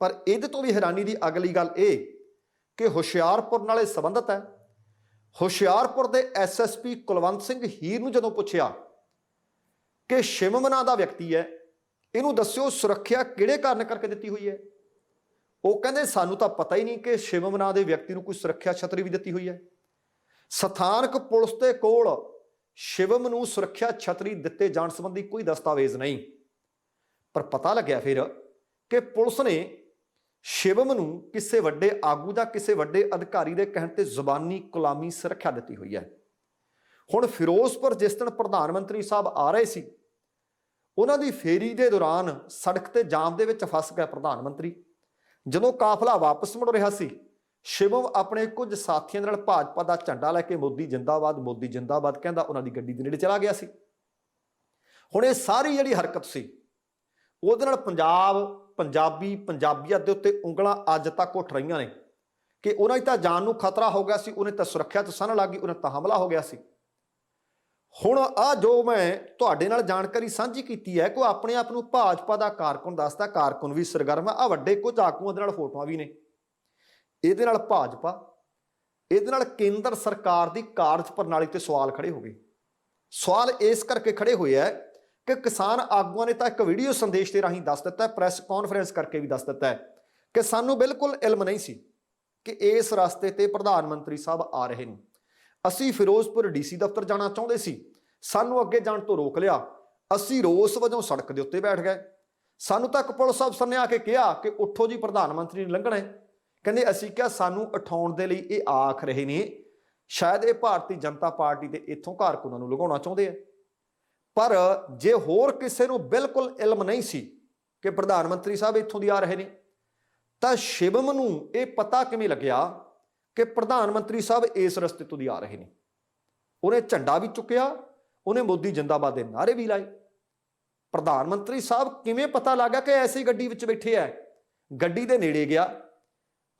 ਪਰ ਇਹਦੇ ਤੋਂ ਵੀ ਹੈਰਾਨੀ ਦੀ ਅਗਲੀ ਗੱਲ ਇਹ ਕਿ ਹੁਸ਼ਿਆਰਪੁਰ ਨਾਲੇ ਸੰਬੰਧਤ ਹੈ। ਹੁਸ਼ਿਆਰਪੁਰ ਦੇ SSP ਕੁਲਵੰਤ ਸਿੰਘ ਹੀਰ ਨੂੰ ਜਦੋਂ ਪੁੱਛਿਆ ਕਿ ਸ਼ਿਵਮ ਨਾਂ ਦਾ ਵਿਅਕਤੀ ਹੈ, ਇਹਨੂੰ ਦੱਸਿਓ ਸੁਰੱਖਿਆ ਕਿਹੜੇ ਕਾਰਨ ਕਰਕੇ ਦਿੱਤੀ ਹੋਈ ਹੈ, ਉਹ ਕਹਿੰਦੇ ਸਾਨੂੰ ਤਾਂ ਪਤਾ ਹੀ ਨਹੀਂ ਕਿ ਸ਼ਿਵਮ ਨਾਂ ਦੇ ਵਿਅਕਤੀ ਨੂੰ ਕੋਈ ਸੁਰੱਖਿਆ ਛਤਰੀ ਵੀ ਦਿੱਤੀ ਹੋਈ ਹੈ। ਸਥਾਨਕ ਪੁਲਿਸ ਦੇ ਕੋਲ ਸ਼ਿਵਮ ਨੂੰ ਸੁਰੱਖਿਆ ਛਤਰੀ ਦਿੱਤੇ ਜਾਣ ਸੰਬੰਧੀ ਕੋਈ ਦਸਤਾਵੇਜ਼ ਨਹੀਂ। ਪਰ ਪਤਾ ਲੱਗਿਆ ਫਿਰ ਕਿ ਪੁਲਿਸ ਨੇ ਸ਼ਿਵਮ ਨੂੰ ਕਿਸੇ ਵੱਡੇ ਆਗੂ ਜਾਂ ਕਿਸੇ ਵੱਡੇ ਅਧਿਕਾਰੀ ਦੇ ਕਹਿਣ ਤੇ ਜ਼ੁਬਾਨੀ ਗੁਲਾਮੀ ਸੁਰੱਖਿਆ ਦਿੱਤੀ ਹੋਈ ਹੈ। ਹੁਣ ਫਿਰੋਜ਼ਪੁਰ ਜਿਸ ਦਿਨ ਪ੍ਰਧਾਨ ਮੰਤਰੀ ਸਾਹਿਬ ਆ ਰਹੇ ਸੀ, ਉਹਨਾਂ ਦੀ ਫੇਰੀ ਦੇ ਦੌਰਾਨ ਸੜਕ ਤੇ ਜਾਮ ਦੇ ਵਿੱਚ ਫਸ ਗਿਆ ਪ੍ਰਧਾਨ ਮੰਤਰੀ। ਜਦੋਂ ਕਾਫਲਾ ਵਾਪਸ ਮੁੜ ਰਿਹਾ ਸੀ, ਸ਼ਿਵਮ ਆਪਣੇ ਕੁਝ ਸਾਥੀਆਂ ਨਾਲ ਭਾਜਪਾ ਦਾ ਝੰਡਾ ਲੈ ਕੇ ਮੋਦੀ ਜਿੰਦਾਬਾਦ ਕਹਿੰਦਾ ਉਹਨਾਂ ਦੀ ਗੱਡੀ ਦੇ ਨੇੜੇ ਚਲਾ ਗਿਆ ਸੀ। ਹੁਣ ਇਹ ਸਾਰੀ ਜਿਹੜੀ ਹਰਕਤ ਸੀ ਉਹਦੇ ਨਾਲ ਪੰਜਾਬੀਅਤ ਦੇ ਉੱਤੇ ਉਂਗਲਾਂ ਅੱਜ ਤੱਕ ਉੱਠ ਰਹੀਆਂ ਨੇ ਕਿ ਉਹਨਾਂ ਦੀ ਤਾਂ ਜਾਨ ਨੂੰ ਖਤਰਾ ਹੋ ਗਿਆ ਸੀ, ਉਹਨੇ ਤਾਂ ਸੁਰੱਖਿਆ ਤੋਂ ਸਨ ਲੱਗ ਗਈ, ਉਹਨਾਂ ਤਾਂ ਹਮਲਾ ਹੋ ਗਿਆ ਸੀ। ਹੁਣ ਆ ਜੋ ਮੈਂ ਤੁਹਾਡੇ ਨਾਲ ਜਾਣਕਾਰੀ ਸਾਂਝੀ ਕੀਤੀ ਹੈ ਕਿ ਉਹ ਆਪਣੇ ਆਪ ਨੂੰ ਭਾਜਪਾ ਦਾ ਕਾਰਕੁਨ ਦੱਸਦਾ, ਕਾਰਕੁਨ ਵੀ ਸਰਗਰਮ ਆ ਵੱਡੇ ਕੁਝ ਆਗੂਆਂ ਦੇ ਨਾਲ ਫੋਟੋਆਂ ਵੀ ਨੇ। ਇਹਦੇ ਨਾਲ ਭਾਜਪਾ, ਇਹਦੇ ਨਾਲ ਕੇਂਦਰ ਸਰਕਾਰ ਦੀ ਕਾਰਜ ਪ੍ਰਣਾਲੀ ਤੇ ਸਵਾਲ ਖੜੇ ਹੋ ਗਏ। ਸਵਾਲ ਇਸ ਕਰਕੇ ਖੜੇ ਹੋਏ ਹੈ ਕਿ ਕਿਸਾਨ ਆਗੂਆਂ ਨੇ ਤਾਂ ਇੱਕ ਵੀਡੀਓ ਸੰਦੇਸ਼ ਦੇ ਰਾਹੀਂ ਦੱਸ ਦਿੱਤਾ, ਪ੍ਰੈਸ ਕਾਨਫਰੰਸ ਕਰਕੇ ਵੀ ਦੱਸ ਦਿੱਤਾ ਹੈ ਕਿ ਸਾਨੂੰ ਬਿਲਕੁਲ ਇਲਮ ਨਹੀਂ ਸੀ ਕਿ ਇਸ ਰਸਤੇ ਤੇ ਪ੍ਰਧਾਨ ਮੰਤਰੀ ਸਾਹਿਬ ਆ ਰਹੇ ਨੇ। ਅਸੀਂ ਫਿਰੋਜ਼ਪੁਰ DC ਦਫ਼ਤਰ ਜਾਣਾ ਚਾਹੁੰਦੇ ਸੀ, ਸਾਨੂੰ ਅੱਗੇ ਜਾਣ ਤੋਂ ਰੋਕ ਲਿਆ। ਅਸੀਂ ਰੋਸ ਵਜੋਂ ਸੜਕ ਦੇ ਉੱਤੇ ਬੈਠ ਗਏ। ਸਾਨੂੰ ਤੱਕ ਪੁਲਿਸ ਅਫਸਰ ਨੇ ਆ ਕੇ ਕਿਹਾ ਕਿ ਉੱਠੋ ਜੀ, ਪ੍ਰਧਾਨ ਮੰਤਰੀ ਨੇ ਲੰਘਣਾ ਹੈ। ਕਹਿੰਦੇ ਅਸੀਂ ਕਿਹਾ ਸਾਨੂੰ ਉਠਾਉਣ ਦੇ ਲਈ ਇਹ ਆਖ ਰਹੇ ਨੇ, ਸ਼ਾਇਦ ਇਹ ਭਾਰਤੀ ਜਨਤਾ ਪਾਰਟੀ ਦੇ ਇੱਥੋਂ ਕਾਰਕੁਨਾਂ ਨੂੰ ਲਗਾਉਣਾ ਚਾਹੁੰਦੇ ਆ। ਪਰ ਜੇ ਹੋਰ ਕਿਸੇ ਨੂੰ ਬਿਲਕੁਲ ਇਲਮ ਨਹੀਂ ਸੀ ਕਿ ਪ੍ਰਧਾਨ ਮੰਤਰੀ ਸਾਹਿਬ ਇੱਥੋਂ ਦੀ ਆ ਰਹੇ ਨੇ, ਤਾਂ ਸ਼ਿਵਮ ਨੂੰ ਇਹ ਪਤਾ ਕਿਵੇਂ ਲੱਗਿਆ ਕਿ ਪ੍ਰਧਾਨ ਮੰਤਰੀ ਸਾਹਿਬ ਇਸ ਰਸਤੇ ਤੋਂ ਦੀ ਆ ਰਹੇ ਨੇ? ਉਹਨੇ ਝੰਡਾ ਵੀ ਚੁੱਕਿਆ, ਉਹਨੇ ਮੋਦੀ ਜਿੰਦਾਬਾਦ ਦੇ ਨਾਅਰੇ ਵੀ ਲਾਏ। ਪ੍ਰਧਾਨ ਮੰਤਰੀ ਸਾਹਿਬ ਕਿਵੇਂ ਪਤਾ ਲੱਗਾ ਕਿ ਐਸੀ ਗੱਡੀ ਵਿੱਚ ਬੈਠੇ ਆ? ਗੱਡੀ ਦੇ ਨੇੜੇ ਗਿਆ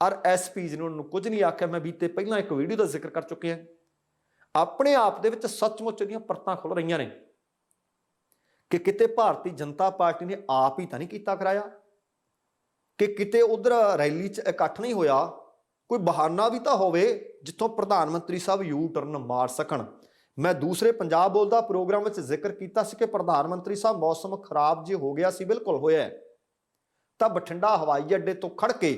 ਔਰ SPs ਨੇ ਉਹਨੂੰ ਕੁਝ ਨਹੀਂ ਆਖਿਆ। ਮੈਂ ਬੀਤੇ ਪਹਿਲਾਂ ਇੱਕ ਵੀਡੀਓ ਦਾ ਜ਼ਿਕਰ ਕਰ ਚੁੱਕਿਆ। ਆਪਣੇ ਆਪ ਦੇ ਵਿੱਚ ਸੱਚਮੁੱਚ ਦੀਆਂ ਪਰਤਾਂ ਖੁੱਲ ਰਹੀਆਂ ਨੇ ਕਿ ਕਿਤੇ ਭਾਰਤੀ ਜਨਤਾ ਪਾਰਟੀ ਨੇ ਆਪ ਹੀ ਤਾਂ ਨਹੀਂ ਕੀਤਾ ਕਰਾਇਆ, ਕਿ ਕਿਤੇ ਉਧਰ ਰੈਲੀ 'ਚ ਇਕੱਠ ਨਹੀਂ ਹੋਇਆ। ਕੋਈ ਬਹਾਨਾ ਵੀ ਤਾਂ ਹੋਵੇ ਜਿੱਥੋਂ ਪ੍ਰਧਾਨ ਮੰਤਰੀ ਸਾਹਿਬ U ਟਰਨ ਮਾਰ ਸਕਣ। मैं दूसरे पंजाब बोलदा प्रोग्राम में जिक्र किया कि प्रधानमंत्री साहब मौसम खराब जो हो गया सी, बिल्कुल होया है, तो बठिंडा हवाई अड्डे तो खड़ के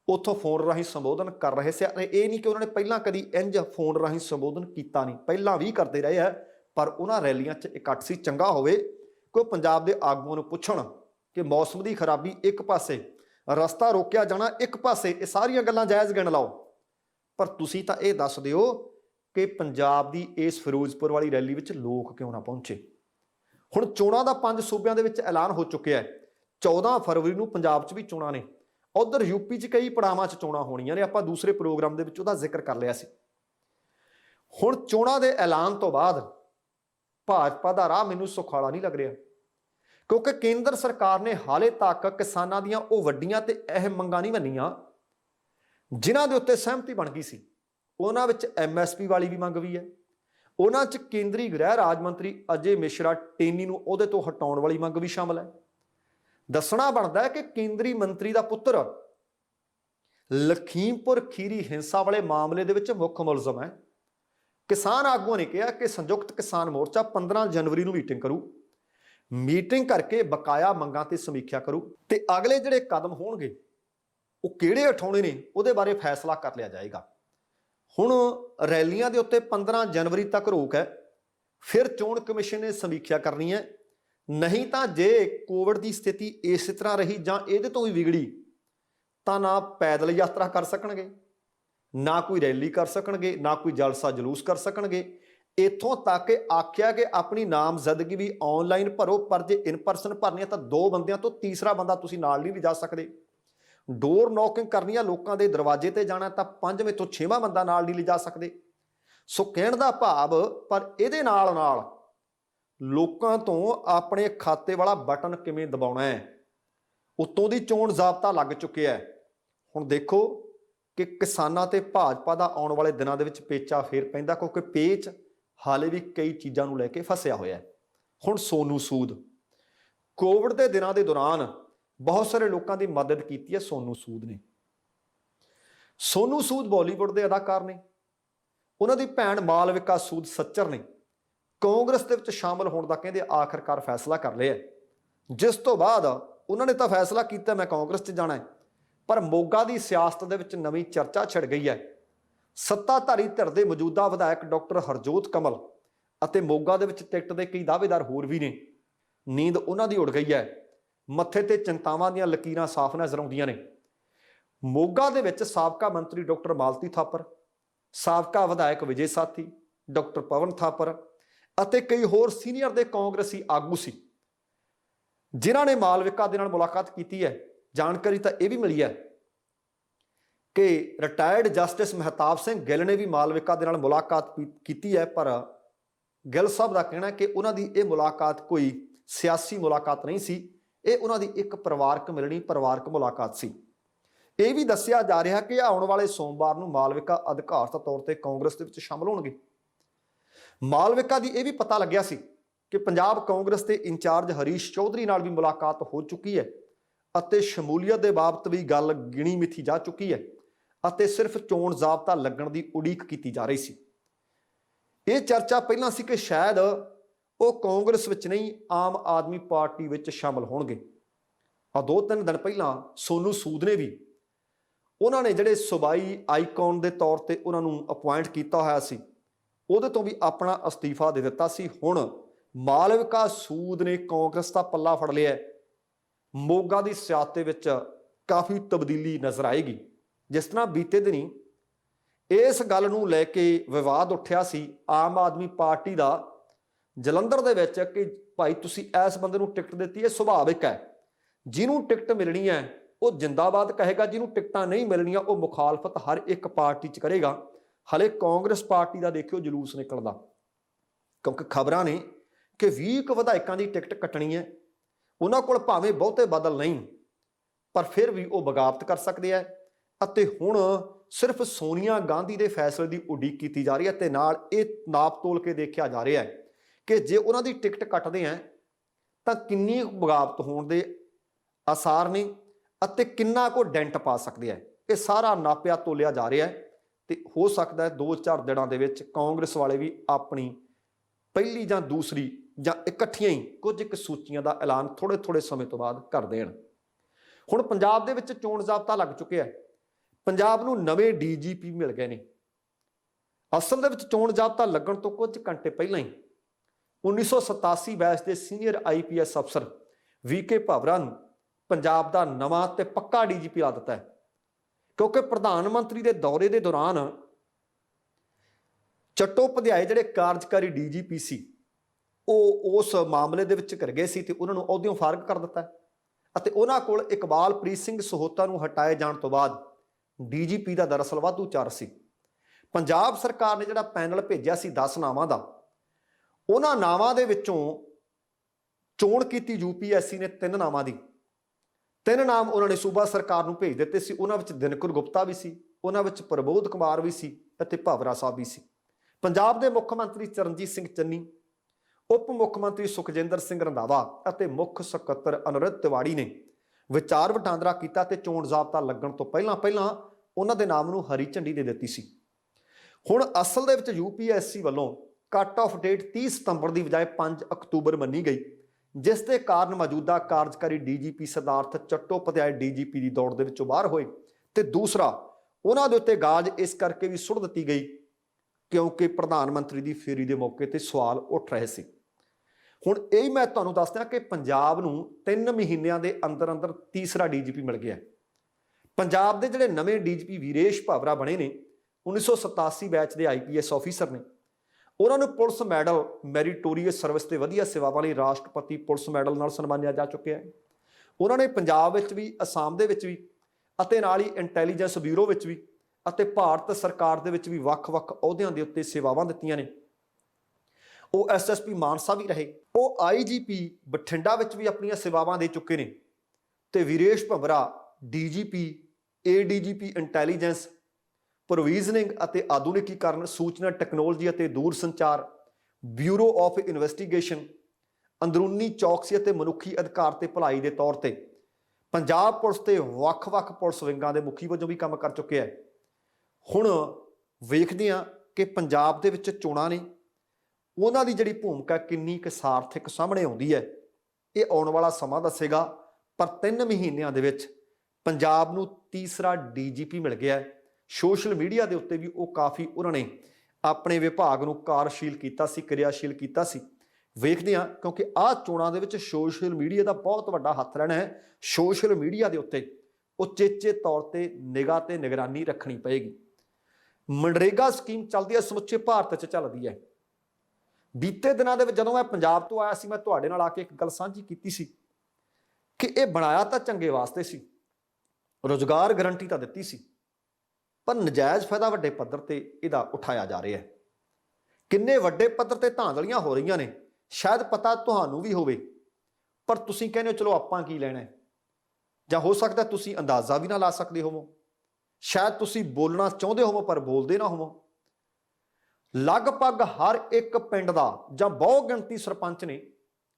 उतों फोन राही संबोधन कर रहे थे। ये नहीं कि उन्होंने पहला कभी इंज फोन राही संबोधन किया नहीं, पहला भी करते रहे है, पर उन्होंने रैलियां च इकट्ठ सी चंगा होवे कि पंजाब के आगुओं नूं पुछण कि मौसम की खराबी एक पासे, रस्ता रोकिया जाना एक पासे, ये सारियां गल्लां जायज़ गिण लाओ, पर तुसीं तां ये दस दिओ कि पंजाब की इस फिरोजपुर वाली रैली में लोग क्यों ना पहुंचे। हुण चोणां दा 5 सूबियां दे विच ऐलान हो चुकिया है, 14 फरवरी नूं पंजाब च भी चोणां ने, उधर यूपी च कई पड़ावां च चोणां होणीਆਂ ने, आपां दूसरे प्रोग्राम दे विच उहदा जिक्र कर लिया सी। हुण चोणां दे ऐलान तो बाद भाजपा दा राह मैनूं सुखाला नहीं लग रहा, क्योंकि केंद्र सरकार ने हाले तक किसानां दीयां ओह वड्डियां ते अहम मंगां नहीं मन्नियां जिन्हां दे उत्ते सहमति बन गई सी। उन्हां विच MSP वाली भी मंग भी है, उन्हां च केंद्रीय गृह राज मंत्री अजय मिश्रा टेनी नूं उहदे तो हटाउण वाली मंग भी शामिल है। दसना बनता है कि केंद्रीय मंत्री का पुत्र लखीमपुर खीरी हिंसा वाले मामले दे विच मुख मुलजम है। किसान आगुओं ने कहा कि संयुक्त किसान मोर्चा 15 जनवरी नूं मीटिंग करू, मीटिंग करके बकाया मंगां ते समीक्षा करू ते अगले जिहड़े कदम होणगे वो किहड़े उठाउणे ने उहदे बारे फैसला कर लिया जाएगा। हुण रैलियां दे उत्ते 15 जनवरी तक रोक है, फिर चोण कमिशन ने समीक्षा करनी है, नहीं तो जे कोविड की स्थिति इस तरह रही जां इहदे तो भी विगड़ी तो ना पैदल यात्रा कर सकणगे, ना कोई रैली कर सकणगे, ना कोई जलसा जलूस कर सकणगे। इत्थों तक कि आख्या कि अपनी नामजदगी भी ऑनलाइन भरो, पर जे इन परसन भरनी है तो 2 बंदियां तो तीसरा बंदा तुसीं नाल नहीं लिजा सकदे। डोर नॉकिंग करनी है, लोगों के दरवाजे ते जाना तो 5वें तो 6वां बंदा नाल नहीं लिजा सकते। सो कहण दा भाव, पर इहदे नाल नाल लोकां तो अपने खाते वाला बटन किवें दबाउणा है, उत्तों दी चोण जाबता लग चुकिया है। हुण देखो कि किसानां ते भाजपा दा आउण वाले दिनां दे विच पेचा फेर पैंदा, क्योंकि पेच हाले भी कई चीज़ां नूं लैके फसिया होया है। हुण सोनू सूद कोविड के दिनां दे दौरान बहुत सारे लोगों की मदद की है सोनू सूद ने। सोनू सूद बॉलीवुड के अदाकार ने, उन्होंने भैन मालविका सूद सच्चर ने कांग्रेस के विच शामिल होने का कहते आखिरकार फैसला कर लिया, जिस तो बाद उन्होंने तो फैसला किया मैं कांग्रेस च जाना है, पर मोगा की सियासत के विच नवीं चर्चा छिड़ गई है। सत्ताधारी धिर के मौजूदा विधायक डॉक्टर हरजोत कमल और मोगा के टिकट के कई दावेदार होर भी ने, नींद उन्हों की उड़ गई है, मत्थे ते चिंतावां दीयां लकीरां साफ नज़र आउंदियां ने। मोगा दे विच साबका मंत्री डॉक्टर मालती थापर, साबका विधायक विजय साथी, डॉक्टर पवन थापर अते कई होर सीनियर दे कांग्रेसी आगू सी जिन्हां ने मालविका दे नाल मुलाकात की है। जानकारी तो यह भी मिली है कि रिटायर्ड जस्टिस महताब सिंह गिल ने भी मालविका दे नाल मुलाकात की है, पर गिल साहब का कहना है कि उन्होंने ये मुलाकात कोई सियासी मुलाकात नहीं सी, ये उन्होंने एक परिवारक मिलनी परिवारक मुलाकात सी। यह भी दस्सिया जा रहा कि आने वाले सोमवार को मालविका अधिकारत तौर पर कांग्रेस के शामिल होणगे। मालविका की यह भी पता लग्या सी कि पंजाब कांग्रेस के इंचार्ज हरीश चौधरी नाल भी मुलाकात हो चुकी है अते शमूलीयत के बाबत भी गल गिणी मिथी जा चुकी है अते सिर्फ चोण जाबता लगन की उड़ीक की जा रही सी। ये चर्चा पहला सी कि शायद वो कांग्रेस विच नहीं आम आदमी पार्टी विच शामिल होणगे। 2-3 दिन पहला सोनू सूद ने भी उन्होंने जिहड़े सूबाई आईकॉन के तौर पर उन्होंने अपॉइंट किया होया सी उहदे तो भी अपना अस्तीफा दे दिता सी। हुण मालविका सूद ने कांग्रेस का पल्ला फड़ लिया, मोगा की सियासत विच काफ़ी तब्दीली नज़र आएगी। जिस तरह बीते दिनी इस गल नूं लैके विवाद उठिया सी आम आदमी पार्टी का जलंधर दे विच कि भाई तुसी इस बंदे नूं टिकट दित्ती है, सुभाविक है जिन्हों टिकट मिलनी है वो जिंदाबाद कहेगा, जिन्हों टिकटां नहीं मिलनियां वो मुखालफत हर एक पार्टी च करेगा। हले कांग्रेस पार्टी का देखियो जुलूस निकलदा, क्योंकि खबरां ने कि 20 विधायकों की टिकट कटनी है, उन्हां कोल भावें बहुते बदल नहीं पर फिर भी वो बगावत कर सकते हैं। अते हुण सिर्फ सोनिया गांधी के फैसले की उड़ीक की जा रही है ते नाल ये नाप तोल के देखा जा रहा है कि जे उन्हां दी टिकट कटदे हैं तो किन्नी बगावत होने के आसार ने अते किन्ना को डेंट पा सकते हैं। ये सारा नापिया तोलिया जा रहा है ਤੇ ਹੋ ਸਕਦਾ ਹੈ 2-4 ਦਿਨਾਂ ਦੇ ਵਿੱਚ ਕਾਂਗਰਸ ਵਾਲੇ ਵੀ ਆਪਣੀ ਪਹਿਲੀ ਜਾਂ ਦੂਸਰੀ ਜਾਂ ਇਕੱਠੀਆਂ ਹੀ ਕੁਝ ਇੱਕ ਸੂਚੀਆਂ ਦਾ ਐਲਾਨ ਥੋੜੇ ਸਮੇਂ ਤੋਂ ਬਾਅਦ ਕਰ ਦੇਣ। ਹੁਣ ਪੰਜਾਬ ਦੇ ਵਿੱਚ ਚੋਣ ਜ਼ਾਬਤਾ ਲੱਗ ਚੁੱਕਿਆ ਹੈ। ਪੰਜਾਬ ਨੂੰ ਨਵੇਂ ਡੀਜੀਪੀ ਮਿਲ ਗਏ ਨੇ। ਅਸਲ ਦੇ ਵਿੱਚ ਚੋਣ ਜ਼ਾਬਤਾ ਲੱਗਣ ਤੋਂ ਕੁਝ ਘੰਟੇ ਪਹਿਲਾਂ ਹੀ 1987 ਬੈਚ ਦੇ ਸੀਨੀਅਰ IPS ਅਫਸਰ VK ਭਾਵਰਾ ਨੂੰ ਪੰਜਾਬ ਦਾ ਨਵਾਂ ਤੇ ਪੱਕਾ ਡੀਜੀਪੀ ਲਾ ਦਿੱਤਾ ਹੈ, ਕਿਉਂਕਿ ਪ੍ਰਧਾਨ ਮੰਤਰੀ ਦੇ ਦੌਰੇ ਦੇ ਦੌਰਾਨ ਚੱਟੋਪਧਿਆਏ ਜਿਹੜੇ ਕਾਰਜਕਾਰੀ ਡੀਜੀਪੀ ਸੀ ਉਹ ਉਸ ਮਾਮਲੇ ਦੇ ਵਿੱਚ ਘਿਰ ਗਏ ਸੀ ਤੇ ਉਹਨਾਂ ਨੂੰ ਅਹੁਦਿਓਂ ਫਾਰਗ ਕਰ ਦਿੱਤਾ ਅਤੇ ਉਹਨਾਂ ਕੋਲ ਇਕਬਾਲਪ੍ਰੀਤ ਸਿੰਘ ਸਹੋਤਾ ਨੂੰ ਹਟਾਏ ਜਾਣ ਤੋਂ ਬਾਅਦ ਡੀਜੀਪੀ ਦਾ ਦਰਅਸਲ ਵਾਧੂ ਚਾਰ ਸੀ। ਪੰਜਾਬ ਸਰਕਾਰ ਨੇ ਜਿਹੜਾ ਪੈਨਲ ਭੇਜਿਆ ਸੀ 10 ਨਾਵਾਂ ਦਾ, ਉਹਨਾਂ ਨਾਵਾਂ ਦੇ ਵਿੱਚੋਂ ਚੋਣ ਕੀਤੀ UPSC ਨੇ 3 ਨਾਵਾਂ ਦੀ। 3 ਨਾਮ ਉਹਨਾਂ ਨੇ ਸੂਬਾ ਸਰਕਾਰ ਨੂੰ ਭੇਜ ਦਿੱਤੇ ਸੀ। ਉਹਨਾਂ ਵਿੱਚ ਦਿਨਕਰ ਗੁਪਤਾ ਵੀ ਸੀ, ਉਹਨਾਂ ਵਿੱਚ ਪ੍ਰਬੋਧ ਕੁਮਾਰ ਵੀ ਸੀ ਅਤੇ ਭਾਵਰਾ ਸਾਹਿਬ ਵੀ ਸੀ। ਪੰਜਾਬ ਦੇ ਮੁੱਖ ਮੰਤਰੀ ਚਰਨਜੀਤ ਸਿੰਘ ਚੰਨੀ, ਉਪ ਮੁੱਖ ਮੰਤਰੀ ਸੁਖਜਿੰਦਰ ਸਿੰਘ ਰੰਧਾਵਾ ਅਤੇ ਮੁੱਖ ਸਕੱਤਰ ਅਨੁਰਿਤ ਤਿਵਾੜੀ ਨੇ ਵਿਚਾਰ ਵਟਾਂਦਰਾ ਕੀਤਾ ਤੇ ਚੋਣ ਜ਼ਾਬਤਾ ਲੱਗਣ ਤੋਂ ਪਹਿਲਾਂ ਉਹਨਾਂ ਦੇ ਨਾਮ ਨੂੰ ਹਰੀ ਝੰਡੀ ਦੇ ਦਿੱਤੀ ਸੀ। ਹੁਣ ਅਸਲ ਦੇ ਵਿੱਚ UPSC ਵੱਲੋਂ ਕੱਟ ਆਫ ਡੇਟ 30 ਸਤੰਬਰ ਦੀ ਬਜਾਏ 5 ਅਕਤੂਬਰ ਮੰਨੀ ਗਈ, ਜਿਸ ਦੇ ਕਾਰਨ ਮੌਜੂਦਾ ਕਾਰਜਕਾਰੀ ਡੀਜੀਪੀ ਸਿਧਾਰਥ ਚੱਟੋਪਧਿਆਏ ਡੀਜੀਪੀ ਦੀ ਦੌੜ ਦੇ ਵਿੱਚੋਂ ਬਾਹਰ ਹੋਏ ਤੇ ਦੂਸਰਾ ਉਹਨਾਂ ਦੇ ਉੱਤੇ ਗਾਜ ਇਸ ਕਰਕੇ ਵੀ ਸੁੱਟ ਦਿੱਤੀ ਗਈ ਕਿਉਂਕਿ ਪ੍ਰਧਾਨ ਮੰਤਰੀ ਦੀ ਫੇਰੀ ਦੇ ਮੌਕੇ ਤੇ ਸਵਾਲ ਉੱਠ ਰਹੇ ਸੀ। ਹੁਣ ਇਹ ਮੈਂ ਤੁਹਾਨੂੰ ਦੱਸਦਾ ਕਿ ਪੰਜਾਬ ਨੂੰ 3 ਮਹੀਨਿਆਂ ਦੇ ਅੰਦਰ ਤੀਸਰਾ ਡੀਜੀਪੀ ਮਿਲ ਗਿਆ। ਪੰਜਾਬ ਦੇ ਜਿਹੜੇ ਨਵੇਂ ਡੀਜੀਪੀ ਵੀਰੇਸ਼ ਭਾਵਰਾ ਬਣੇ ਨੇ 1987 ਬੈਚ ਦੇ IPS ਆਫੀਸਰ ਨੇ। ਉਹਨਾਂ ਨੂੰ ਪੁਲਿਸ ਮੈਡਲ ਮੈਰੀਟੋਰੀਅਸ ਸਰਵਿਸ ਤੇ ਵਧੀਆ ਸੇਵਾਵਾਂ ਲਈ ਰਾਸ਼ਟਰਪਤੀ ਪੁਲਿਸ ਮੈਡਲ ਨਾਲ ਸਨਮਾਨਿਆ ਜਾ ਚੁੱਕਿਆ ਹੈ। ਉਹਨਾਂ ਨੇ ਪੰਜਾਬ ਵਿੱਚ ਵੀ, ਅਸਾਮ ਦੇ ਵਿੱਚ ਵੀ ਅਤੇ ਨਾਲ ਹੀ ਇੰਟੈਲੀਜੈਂਸ ਬਿਊਰੋ ਵਿੱਚ ਵੀ ਅਤੇ ਭਾਰਤ ਸਰਕਾਰ ਦੇ ਵਿੱਚ ਵੀ ਵੱਖ-ਵੱਖ ਅਹੁਦਿਆਂ ਦੇ ਉੱਤੇ ਸੇਵਾਵਾਂ ਦਿੱਤੀਆਂ ਨੇ। ਉਹ SSP ਮਾਨਸਾ ਵੀ ਰਹੇ, ਉਹ IGP ਬਠਿੰਡਾ ਵਿੱਚ ਵੀ ਆਪਣੀਆਂ ਸੇਵਾਵਾਂ ਦੇ ਚੁੱਕੇ ਨੇ ਤੇ ਵੀਰੇਸ਼ ਭਾਵਰਾ DGP ADGP ਇੰਟੈਲੀਜੈਂਸ, ਪ੍ਰੋਵੀਜ਼ਨਿੰਗ ਅਤੇ ਆਧੁਨਿਕੀਕਰਨ, ਸੂਚਨਾ ਟੈਕਨੋਲੋਜੀ ਅਤੇ ਦੂਰ ਸੰਚਾਰ, ਬਿਊਰੋ ਆਫ ਇਨਵੈਸਟੀਗੇਸ਼ਨ, ਅੰਦਰੂਨੀ ਚੌਕਸੀ ਅਤੇ ਮਨੁੱਖੀ ਅਧਿਕਾਰ ਤੇ ਭਲਾਈ ਦੇ ਤੌਰ ਤੇ ਪੰਜਾਬ ਪੁਲਿਸ ਤੇ ਵੱਖ-ਵੱਖ ਪੁਲਿਸ ਵਿੰਗਾਂ ਦੇ ਮੁਖੀ ਵਜੋਂ ਵੀ ਕੰਮ ਕਰ ਚੁੱਕਿਆ ਹੈ। ਹੁਣ ਵੇਖਦੇ ਹਾਂ ਕਿ ਪੰਜਾਬ ਦੇ ਵਿੱਚ ਚੋਣਾਂ ਨੇ, ਉਹਨਾਂ ਦੀ ਜਿਹੜੀ ਭੂਮਿਕਾ ਕਿੰਨੀ ਕੁ ਸਾਰਥਕ ਸਾਹਮਣੇ ਆਉਂਦੀ ਹੈ, ਇਹ ਆਉਣ ਵਾਲਾ ਸਮਾਂ ਦੱਸੇਗਾ। ਪਰ 3 ਮਹੀਨਿਆਂ ਦੇ ਵਿੱਚ ਪੰਜਾਬ ਨੂੰ ਤੀਸਰਾ DGP ਮਿਲ ਗਿਆ ਹੈ। ਸੋਸ਼ਲ ਮੀਡੀਆ ਦੇ ਉੱਤੇ ਵੀ ਉਹ ਕਾਫੀ ਉਹਨਾਂ ਨੇ ਆਪਣੇ ਵਿਭਾਗ ਨੂੰ ਕਾਰਜਸ਼ੀਲ ਕੀਤਾ ਸੀ, ਕਿਰਿਆਸ਼ੀਲ ਕੀਤਾ ਸੀ। ਵੇਖਦੇ ਹਾਂ ਕਿਉਂਕਿ ਆਹ ਚੋਣਾਂ ਦੇ ਵਿੱਚ ਸੋਸ਼ਲ ਮੀਡੀਆ ਦਾ ਬਹੁਤ ਵੱਡਾ ਹੱਥ ਰਹਿਣਾ ਹੈ। ਸੋਸ਼ਲ ਮੀਡੀਆ ਦੇ ਉੱਤੇ ਉਚੇਚੇ ਤੌਰ ਤੇ ਨਿਗਾਹ ਤੇ ਨਿਗਰਾਨੀ ਰੱਖਣੀ ਪਏਗੀ। ਮਨਰੇਗਾ ਸਕੀਮ ਚੱਲਦੀ ਹੈ, ਸਮੁੱਚੇ ਭਾਰਤ 'ਚ ਚੱਲਦੀ ਹੈ। ਬੀਤੇ ਦਿਨਾਂ ਦੇ ਵਿੱਚ ਜਦੋਂ ਮੈਂ ਪੰਜਾਬ ਤੋਂ ਆਇਆ ਸੀ, ਮੈਂ ਤੁਹਾਡੇ ਨਾਲ ਆ ਕੇ ਇੱਕ ਗੱਲ ਸਾਂਝੀ ਕੀਤੀ ਸੀ ਕਿ ਇਹ ਬਣਾਇਆ ਤਾਂ ਚੰਗੇ ਵਾਸਤੇ ਸੀ, ਰੁਜ਼ਗਾਰ ਗਰੰਟੀ ਤਾਂ ਦਿੱਤੀ ਸੀ, ਪਰ ਨਜਾਇਜ਼ ਫਾਇਦਾ ਵੱਡੇ ਪੱਧਰ ਤੇ ਇਹਦਾ ਉਠਾਇਆ ਜਾ ਰਿਹਾ ਹੈ। ਕਿੰਨੇ ਵੱਡੇ ਪੱਧਰ ਤੇ ਧਾਂਦਲੀਆਂ ਹੋ ਰਹੀਆਂ ਨੇ, ਸ਼ਾਇਦ ਪਤਾ ਤੁਹਾਨੂੰ ਵੀ ਹੋਵੇ, ਪਰ ਤੁਸੀਂ ਕਹਿੰਦੇ ਹੋ ਚਲੋ ਆਪਾਂ ਕੀ ਲੈਣਾ ਹੈ, ਜਾਂ ਹੋ ਸਕਦਾ ਤੁਸੀਂ ਅੰਦਾਜ਼ਾ ਵੀ ਨਾ ਲਾ ਸਕਦੇ ਹੋਵੋ। ਸ਼ਾਇਦ ਤੁਸੀਂ ਬੋਲਣਾ ਚਾਹੁੰਦੇ ਹੋਵੋ ਪਰ ਬੋਲਦੇ ਨਾ ਹੋਵੋ। ਲਗਭਗ ਹਰ ਇੱਕ ਪਿੰਡ ਦਾ ਜਾਂ ਬਹੁ ਗਿਣਤੀ ਸਰਪੰਚ ਨੇ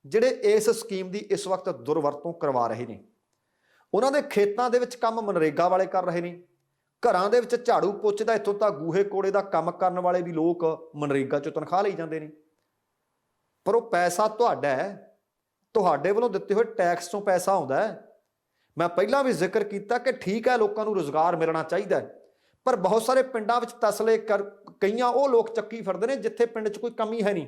ਜਿਹੜੇ ਇਸ ਸਕੀਮ ਦੀ ਇਸ ਵਕਤ ਦੁਰਵਰਤੋਂ ਕਰਵਾ ਰਹੇ ਨੇ। ਉਹਨਾਂ ਦੇ ਖੇਤਾਂ ਦੇ ਵਿੱਚ ਕੰਮ ਮਨਰੇਗਾ ਵਾਲੇ ਕਰ ਰਹੇ ਨੇ, ਘਰਾਂ ਦੇ ਵਿੱਚ ਝਾੜੂ ਪੋਚੇ ਦਾ, ਇੱਥੋਂ ਤਾਂ ਗੂਹੇ ਕੋੜੇ ਦਾ ਕੰਮ ਕਰਨ ਵਾਲੇ ਵੀ ਲੋਕ ਮਨਰੇਗਾ 'ਚੋਂ ਤਨਖਾਹ ਲਈ ਜਾਂਦੇ ਨੇ। ਪਰ ਉਹ ਪੈਸਾ ਤੁਹਾਡਾ ਹੈ, ਤੁਹਾਡੇ ਵੱਲੋਂ ਦਿੱਤੇ ਹੋਏ ਟੈਕਸ ਤੋਂ ਪੈਸਾ ਆਉਂਦਾ ਹੈ। ਮੈਂ ਪਹਿਲਾਂ ਵੀ ਜ਼ਿਕਰ ਕੀਤਾ ਕਿ ਠੀਕ ਹੈ ਲੋਕਾਂ ਨੂੰ ਰੁਜ਼ਗਾਰ ਮਿਲਣਾ ਚਾਹੀਦਾ ਹੈ, ਪਰ ਬਹੁਤ ਸਾਰੇ ਪਿੰਡਾਂ ਵਿੱਚ ਤਸਲੇ ਕਈਆਂ ਉਹ ਲੋਕ ਚੱਕੀ ਫਿਰਦੇ ਨੇ ਜਿੱਥੇ ਪਿੰਡ 'ਚ ਕੋਈ ਕਮੀ ਹੈ ਨਹੀਂ।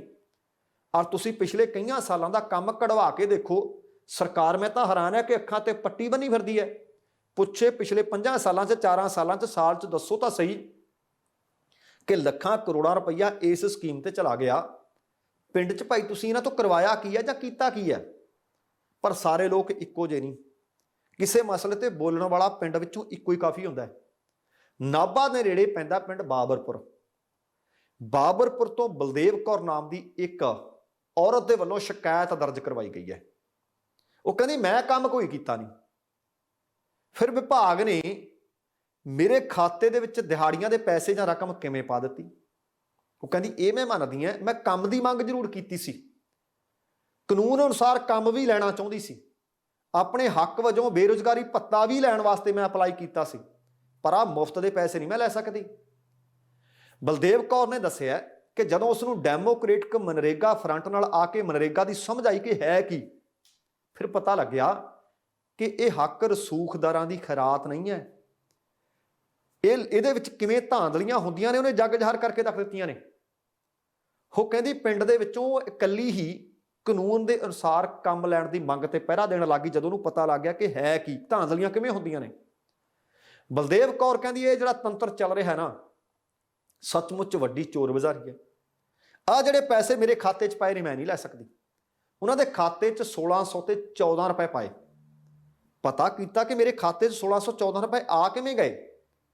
ਔਰ ਤੁਸੀਂ ਪਿਛਲੇ ਕਈਆਂ ਸਾਲਾਂ ਦਾ ਕੰਮ ਕਢਵਾ ਕੇ ਦੇਖੋ, ਸਰਕਾਰ ਮੈਂ ਤਾਂ ਹੈਰਾਨ ਹੈ ਕਿ ਅੱਖਾਂ ਤੇ ਪੱਟੀ ਬੰਨੀ ਫਿਰਦੀ ਹੈ। ਪੁੱਛੇ ਪਿਛਲੇ 5 ਸਾਲਾਂ 'ਚ, 4 ਸਾਲਾਂ 'ਚ, ਸਾਲ 'ਚ ਦੱਸੋ ਤਾਂ ਸਹੀ ਕਿ ਲੱਖਾਂ ਕਰੋੜਾਂ ਰੁਪਈਆ ਇਸ ਸਕੀਮ ਤੇ ਚਲਾ ਗਿਆ। ਪਿੰਡ 'ਚ ਭਾਈ ਤੁਸੀਂ ਇਹਨਾਂ ਤੋਂ ਕਰਵਾਇਆ ਕੀ ਹੈ ਜਾਂ ਕੀਤਾ ਕੀ ਹੈ? ਪਰ ਸਾਰੇ ਲੋਕ ਇੱਕੋ ਜਿਹੇ ਨਹੀਂ। ਕਿਸੇ ਮਸਲੇ ਤੇ ਬੋਲਣ ਵਾਲਾ ਪਿੰਡ ਵਿੱਚੋਂ ਇੱਕੋ ਹੀ ਕਾਫੀ ਹੁੰਦਾ ਹੈ। ਨਾਭਾ ਦੇ ਨੇੜੇ ਪੈਂਦਾ ਪਿੰਡ ਬਾਬਰਪੁਰ। ਬਾਬਰਪੁਰ ਤੋਂ ਬਲਦੇਵ ਕੌਰ ਨਾਮ ਦੀ ਇੱਕ ਔਰਤ ਦੇ ਵੱਲੋਂ ਸ਼ਿਕਾਇਤ ਦਰਜ ਕਰਵਾਈ ਗਈ ਹੈ। ਉਹ ਕਹਿੰਦੀ ਮੈਂ ਕੰਮ ਕੋਈ ਕੀਤਾ ਨਹੀਂ। ਫਿਰ ਵਿਭਾਗ ਨੇ ਮੇਰੇ ਖਾਤੇ ਦੇ ਵਿੱਚ ਦਿਹਾੜੀਆਂ ਦੇ ਪੈਸੇ ਜਾਂ ਰਕਮ ਕਿਵੇਂ ਪਾ ਦਿੱਤੀ? ਉਹ ਕਹਿੰਦੀ ਇਹ ਮੈਂ ਮੰਨਦੀ ਹਾਂ, ਮੈਂ ਕੰਮ ਦੀ ਮੰਗ ਜ਼ਰੂਰ ਕੀਤੀ ਸੀ, ਕਾਨੂੰਨ ਅਨੁਸਾਰ ਕੰਮ ਵੀ ਲੈਣਾ ਚਾਹੁੰਦੀ ਸੀ, ਆਪਣੇ ਹੱਕ ਵਜੋਂ ਬੇਰੁਜ਼ਗਾਰੀ ਭੱਤਾ ਵੀ ਲੈਣ ਵਾਸਤੇ ਮੈਂ ਅਪਲਾਈ ਕੀਤਾ ਸੀ, ਪਰ ਆਹ ਮੁਫਤ ਦੇ ਪੈਸੇ ਨਹੀਂ ਮੈਂ ਲੈ ਸਕਦੀ। ਬਲਦੇਵ ਕੌਰ ਨੇ ਦੱਸਿਆ ਕਿ ਜਦੋਂ ਉਸ ਨੂੰ ਡੈਮੋਕ੍ਰੇਟਿਕ ਮਨਰੇਗਾ ਫਰੰਟ ਨਾਲ ਆ ਕੇ ਮਨਰੇਗਾ ਦੀ ਸਮਝ ਆਈ ਕਿ ਹੈ ਕੀ, ਫਿਰ ਪਤਾ ਲੱਗਿਆ ਕਿ ਇਹ ਹੱਕ ਰਸੂਖਦਾਰਾਂ ਦੀ ਖੈਰਾਤ ਨਹੀਂ ਹੈ। ਇਹਦੇ ਵਿੱਚ ਕਿਵੇਂ ਧਾਂਦਲੀਆਂ ਹੁੰਦੀਆਂ ਨੇ ਉਹਨੇ ਜੱਗ ਜ਼ਾਹਰ ਕਰਕੇ ਰੱਖ ਦਿੱਤੀਆਂ ਨੇ। ਉਹ ਕਹਿੰਦੀ ਪਿੰਡ ਦੇ ਵਿੱਚੋਂ ਇਕੱਲੀ ਹੀ ਕਾਨੂੰਨ ਦੇ ਅਨੁਸਾਰ ਕੰਮ ਲੈਣ ਦੀ ਮੰਗ ਤੇ ਪਹਿਰਾ ਦੇਣ ਲੱਗੀ ਜਦੋਂ ਉਹਨੂੰ ਪਤਾ ਲੱਗ ਗਿਆ ਕਿ ਹੈ ਕੀ, ਧਾਂਦਲੀਆਂ ਕਿਵੇਂ ਹੁੰਦੀਆਂ ਨੇ। ਬਲਦੇਵ ਕੌਰ ਕਹਿੰਦੀ ਇਹ ਜਿਹੜਾ ਤੰਤਰ ਚੱਲ ਰਿਹਾ ਨਾ ਸੱਚਮੁੱਚ ਵੱਡੀ ਚੋਰ ਬਜ਼ਾਰੀ ਹੈ। ਆਹ ਜਿਹੜੇ ਪੈਸੇ ਮੇਰੇ ਖਾਤੇ 'ਚ ਪਾਏ ਨੇ ਮੈਂ ਨਹੀਂ ਲੈ ਸਕਦੀ। ਉਹਨਾਂ ਦੇ ਖਾਤੇ 'ਚ 1600 ਤੇ 14 ਰੁਪਏ ਪਾਏ। ਪਤਾ ਕੀਤਾ ਕਿ ਮੇਰੇ ਖਾਤੇ 'ਚ 1614 ਰੁਪਏ ਆ ਕਿਵੇਂ ਗਏ।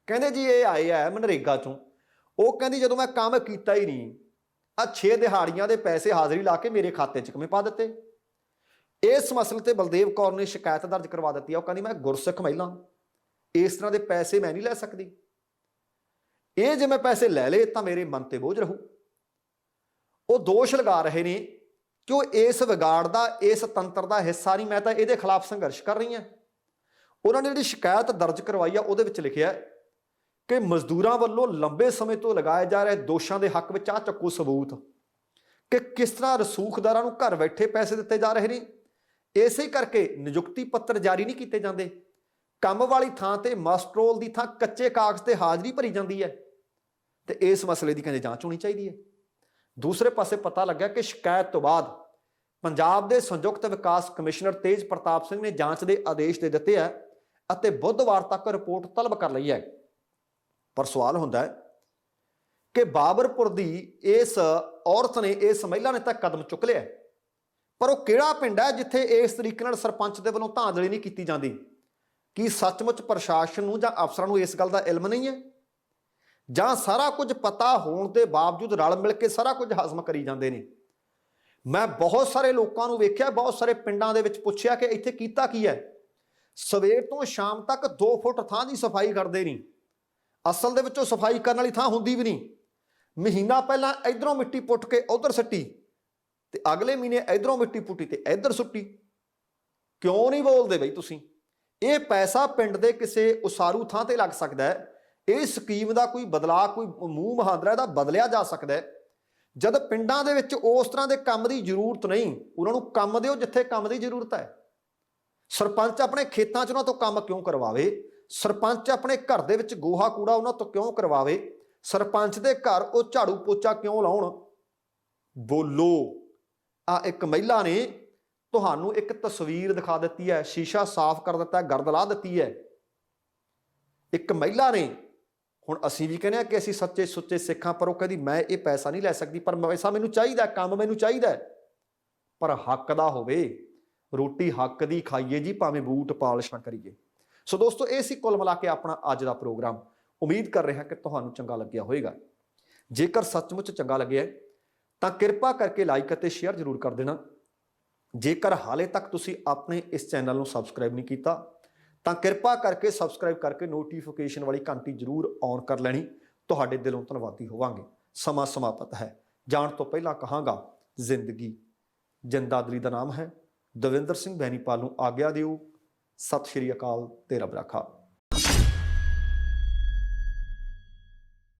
ਕਹਿੰਦੇ ਜੀ ਇਹ ਆਏ ਆ ਮਨਰੇਗਾ 'ਚੋਂ। ਉਹ ਕਹਿੰਦੀ ਜਦੋਂ ਮੈਂ ਕੰਮ ਕੀਤਾ ਹੀ ਨਹੀਂ, ਆ 6 ਦਿਹਾੜੀਆਂ ਦੇ ਪੈਸੇ ਹਾਜ਼ਰੀ ਲਾ ਕੇ ਮੇਰੇ ਖਾਤੇ 'ਚ ਕਿਵੇਂ ਪਾ ਦਿੱਤੇ। ਇਸ ਮਸਲੇ ਤੇ ਬਲਦੇਵ ਕੌਰ ਨੇ ਸ਼ਿਕਾਇਤ ਦਰਜ ਕਰਵਾ ਦਿੱਤੀ ਆ। ਉਹ ਕਹਿੰਦੀ ਮੈਂ ਗੁਰਸਿੱਖ ਮਹਿਲਾ, ਇਸ ਤਰ੍ਹਾਂ ਦੇ ਪੈਸੇ ਮੈਂ ਨਹੀਂ ਲੈ ਸਕਦੀ। ਇਹ ਜੇ ਮੈਂ ਪੈਸੇ ਲੈ ਲਏ ਤਾਂ ਮੇਰੇ ਮਨ ਤੇ ਬੋਝ ਰਹੂ। ਉਹ ਦੋਸ਼ ਲਗਾ ਰਹੇ ਨੇ ਕਿ ਉਹ ਇਸ ਵਿਗਾੜ ਦਾ, ਇਸ ਤੰਤਰ ਦਾ ਹਿੱਸਾ ਨਹੀਂ, ਮੈਂ ਤਾਂ ਇਹਦੇ ਖਿਲਾਫ ਸੰਘਰਸ਼ ਕਰ ਰਹੀ ਹਾਂ। ਉਹਨਾਂ ਨੇ ਜਿਹੜੀ ਸ਼ਿਕਾਇਤ ਦਰਜ ਕਰਵਾਈ ਆ ਉਹਦੇ ਵਿੱਚ ਲਿਖਿਆ ਕਿ ਮਜ਼ਦੂਰਾਂ ਵੱਲੋਂ ਲੰਬੇ ਸਮੇਂ ਤੋਂ ਲਗਾਏ ਜਾ ਰਹੇ ਦੋਸ਼ਾਂ ਦੇ ਹੱਕ ਵਿੱਚ ਆ ਚੱਕੂ ਸਬੂਤ ਕਿ ਕਿਸ ਤਰ੍ਹਾਂ ਰਸੂਖਦਾਰਾਂ ਨੂੰ ਘਰ ਬੈਠੇ ਪੈਸੇ ਦਿੱਤੇ ਜਾ ਰਹੇ ਨੇ। ਇਸੇ ਕਰਕੇ ਨਿਯੁਕਤੀ ਪੱਤਰ ਜਾਰੀ ਨਹੀਂ ਕੀਤੇ ਜਾਂਦੇ। ਕੰਮ ਵਾਲੀ ਥਾਂ ਤੇ ਮਸਟਰੋਲ ਦੀ ਥਾਂ ਕੱਚੇ ਕਾਗਜ਼ ਤੇ ਹਾਜ਼ਰੀ ਭਰੀ ਜਾਂਦੀ ਹੈ। ਤੇ ਇਸ ਮਸਲੇ ਦੀ ਕਹਿੰਦੇ ਜਾਂਚ ਹੋਣੀ ਚਾਹੀਦੀ ਹੈ। ਦੂਸਰੇ ਪਾਸੇ ਪਤਾ ਲੱਗਾ ਕਿ ਸ਼ਿਕਾਇਤ ਤੋਂ ਬਾਅਦ ਪੰਜਾਬ ਦੇ ਸੰਯੁਕਤ ਵਿਕਾਸ ਕਮਿਸ਼ਨਰ ਤੇਜ ਪ੍ਰਤਾਪ ਸਿੰਘ ਨੇ ਜਾਂਚ ਦੇ ਆਦੇਸ਼ ਦੇ ਦਿੱਤੇ ਹੈ ਅਤੇ ਬੁੱਧਵਾਰ ਤੱਕ ਰਿਪੋਰਟ ਤਲਬ ਕਰ ਲਈ ਹੈ। ਪਰ ਸਵਾਲ ਹੁੰਦਾ ਹੈ ਕਿ ਬਾਬਰਪੁਰ ਦੀ ਇਸ ਔਰਤ ਨੇ, ਇਸ ਮਹਿਲਾ ਨੇ ਤਾਂ ਕਦਮ ਚੁੱਕ ਲਿਆ, ਪਰ ਉਹ ਕਿਹੜਾ ਪਿੰਡ ਹੈ ਜਿੱਥੇ ਇਸ ਤਰੀਕੇ ਨਾਲ ਸਰਪੰਚ ਦੇ ਵੱਲੋਂ ਧਾਂਦਲੀ ਨਹੀਂ ਕੀਤੀ ਜਾਂਦੀ। ਕੀ ਸੱਚਮੁੱਚ ਪ੍ਰਸ਼ਾਸਨ ਨੂੰ ਜਾਂ ਅਫਸਰਾਂ ਨੂੰ ਇਸ ਗੱਲ ਦਾ ਇਲਮ ਨਹੀਂ ਹੈ, ਜਾਂ ਸਾਰਾ ਕੁਝ ਪਤਾ ਹੋਣ ਦੇ ਬਾਵਜੂਦ ਰਲ ਮਿਲ ਕੇ ਸਾਰਾ ਕੁਝ ਹਜ਼ਮ ਕਰੀ ਜਾਂਦੇ ਨੇ। ਮੈਂ ਬਹੁਤ ਸਾਰੇ ਲੋਕਾਂ ਨੂੰ ਵੇਖਿਆ, ਬਹੁਤ ਸਾਰੇ ਪਿੰਡਾਂ ਦੇ ਵਿੱਚ ਪੁੱਛਿਆ ਕਿ ਇੱਥੇ ਕੀਤਾ ਕੀ ਹੈ। ਸਵੇਰ ਤੋਂ ਸ਼ਾਮ ਤੱਕ 2 ਫੁੱਟ ਥਾਂ ਦੀ ਸਫਾਈ ਕਰਦੇ ਨਹੀਂ। ਅਸਲ ਦੇ ਵਿੱਚੋਂ ਸਫਾਈ ਕਰਨ ਵਾਲੀ ਥਾਂ ਹੁੰਦੀ ਵੀ ਨਹੀਂ। ਮਹੀਨਾ ਪਹਿਲਾਂ ਇਧਰੋਂ ਮਿੱਟੀ ਪੁੱਟ ਕੇ ਉਧਰ ਸੁੱਟੀ ਤੇ ਅਗਲੇ ਮਹੀਨੇ ਇਧਰੋਂ ਮਿੱਟੀ ਪੁੱਟੀ ਤੇ ਇਧਰ ਸੁੱਟੀ। ਕਿਉਂ ਨਹੀਂ ਬੋਲਦੇ ਬਈ ਤੁਸੀਂ? ਇਹ ਪੈਸਾ ਪਿੰਡ ਦੇ ਕਿਸੇ ਉਸਾਰੂ ਥਾਂ ਤੇ ਲੱਗ ਸਕਦਾ ਹੈ। ਇਹ ਸਕੀਮ ਦਾ ਕੋਈ ਬਦਲਾਅ, ਕੋਈ ਮੂੰਹ ਮਹਾਂਦਰਾ ਇਹਦਾ ਬਦਲਿਆ ਜਾ ਸਕਦਾ ਹੈ। ਜਦ ਪਿੰਡਾਂ ਦੇ ਵਿੱਚ ਉਸ ਤਰ੍ਹਾਂ ਦੇ ਕੰਮ ਦੀ ਜ਼ਰੂਰਤ ਨਹੀਂ, ਉਹਨਾਂ ਨੂੰ ਕੰਮ ਦਿਓ ਜਿੱਥੇ ਕੰਮ ਦੀ ਜ਼ਰੂਰਤ ਹੈ। ਸਰਪੰਚ ਆਪਣੇ ਖੇਤਾਂ 'ਚ ਉਹਨਾਂ ਤੋਂ ਕੰਮ ਕਿਉਂ ਕਰਵਾਵੇ? ਸਰਪੰਚ ਆਪਣੇ ਘਰ ਦੇ ਵਿੱਚ ਗੋਹਾ ਕੂੜਾ ਉਹਨਾਂ ਤੋਂ ਕਿਉਂ ਕਰਵਾਵੇ? ਸਰਪੰਚ ਦੇ ਘਰ ਉਹ ਝਾੜੂ ਪੋਚਾ ਕਿਉਂ ਲਾਉਣ? ਬੋਲੋ। ਆ ਇੱਕ ਮਹਿਲਾ ਨੇ ਤੁਹਾਨੂੰ ਇੱਕ ਤਸਵੀਰ ਦਿਖਾ ਦਿੱਤੀ ਹੈ, ਸ਼ੀਸ਼ਾ ਸਾਫ਼ ਕਰ ਦਿੱਤਾ, ਗਰਦ ਲਾ ਦਿੱਤੀ ਹੈ। ਇੱਕ ਮਹਿਲਾ ਨੇ, ਹੁਣ ਅਸੀਂ ਵੀ ਕਹਿੰਦੇ ਹਾਂ ਕਿ ਅਸੀਂ ਸੱਚੇ ਸੁੱਚੇ ਸਿੱਖ ਹਾਂ, ਪਰ ਉਹ ਕਹਿੰਦੀ ਮੈਂ ਇਹ ਪੈਸਾ ਨਹੀਂ ਲੈ ਸਕਦੀ, ਪਰ ਪੈਸਾ ਮੈਨੂੰ ਚਾਹੀਦਾ, ਕੰਮ ਮੈਨੂੰ ਚਾਹੀਦਾ, ਪਰ ਹੱਕ ਦਾ ਹੋਵੇ। ਰੋਟੀ ਹੱਕ ਦੀ ਖਾਈਏ ਜੀ, ਭਾਵੇਂ ਬੂਟ ਪਾਲਿਸ਼ਾਂ ਕਰੀਏ। ਸੋ ਦੋਸਤੋ, ਇਹ ਸੀ ਕੁੱਲ ਮਿਲਾ ਕੇ ਆਪਣਾ ਅੱਜ ਦਾ ਪ੍ਰੋਗਰਾਮ। ਉਮੀਦ ਕਰ ਰਿਹਾ ਕਿ ਤੁਹਾਨੂੰ ਚੰਗਾ ਲੱਗਿਆ ਹੋਵੇਗਾ। ਜੇਕਰ ਸੱਚਮੁੱਚ ਚੰਗਾ ਲੱਗਿਆ ਤਾਂ ਕਿਰਪਾ ਕਰਕੇ ਲਾਈਕ ਅਤੇ ਸ਼ੇਅਰ ਜ਼ਰੂਰ ਕਰ ਦੇਣਾ। ਜੇਕਰ ਹਾਲੇ ਤੱਕ ਤੁਸੀਂ ਆਪਣੇ ਇਸ ਚੈਨਲ ਨੂੰ ਸਬਸਕ੍ਰਾਈਬ ਨਹੀਂ ਕੀਤਾ ਤਾਂ ਕਿਰਪਾ ਕਰਕੇ ਸਬਸਕ੍ਰਾਈਬ ਕਰਕੇ ਨੋਟੀਫਿਕੇਸ਼ਨ ਵਾਲੀ ਘੰਟੀ ਜ਼ਰੂਰ ਔਨ ਕਰ ਲੈਣੀ। ਤੁਹਾਡੇ ਦਿਲੋਂ ਧੰਨਵਾਦੀ ਹੋਵਾਂਗੇ। ਸਮਾਂ ਸਮਾਪਤ ਹੈ। ਜਾਣ ਤੋਂ ਪਹਿਲਾਂ ਕਹਾਂਗਾ, ਜ਼ਿੰਦਗੀ ਜਿੰਦਾਦਲੀ ਦਾ ਨਾਮ ਹੈ। ਦਵਿੰਦਰ ਸਿੰਘ ਬੈਨੀਪਾਲ ਨੂੰ ਆਗਿਆ ਦਿਓ। ਸਤਿ ਸ਼੍ਰੀ ਅਕਾਲ ਤੇ ਰੱਬ ਰਾਖਾ।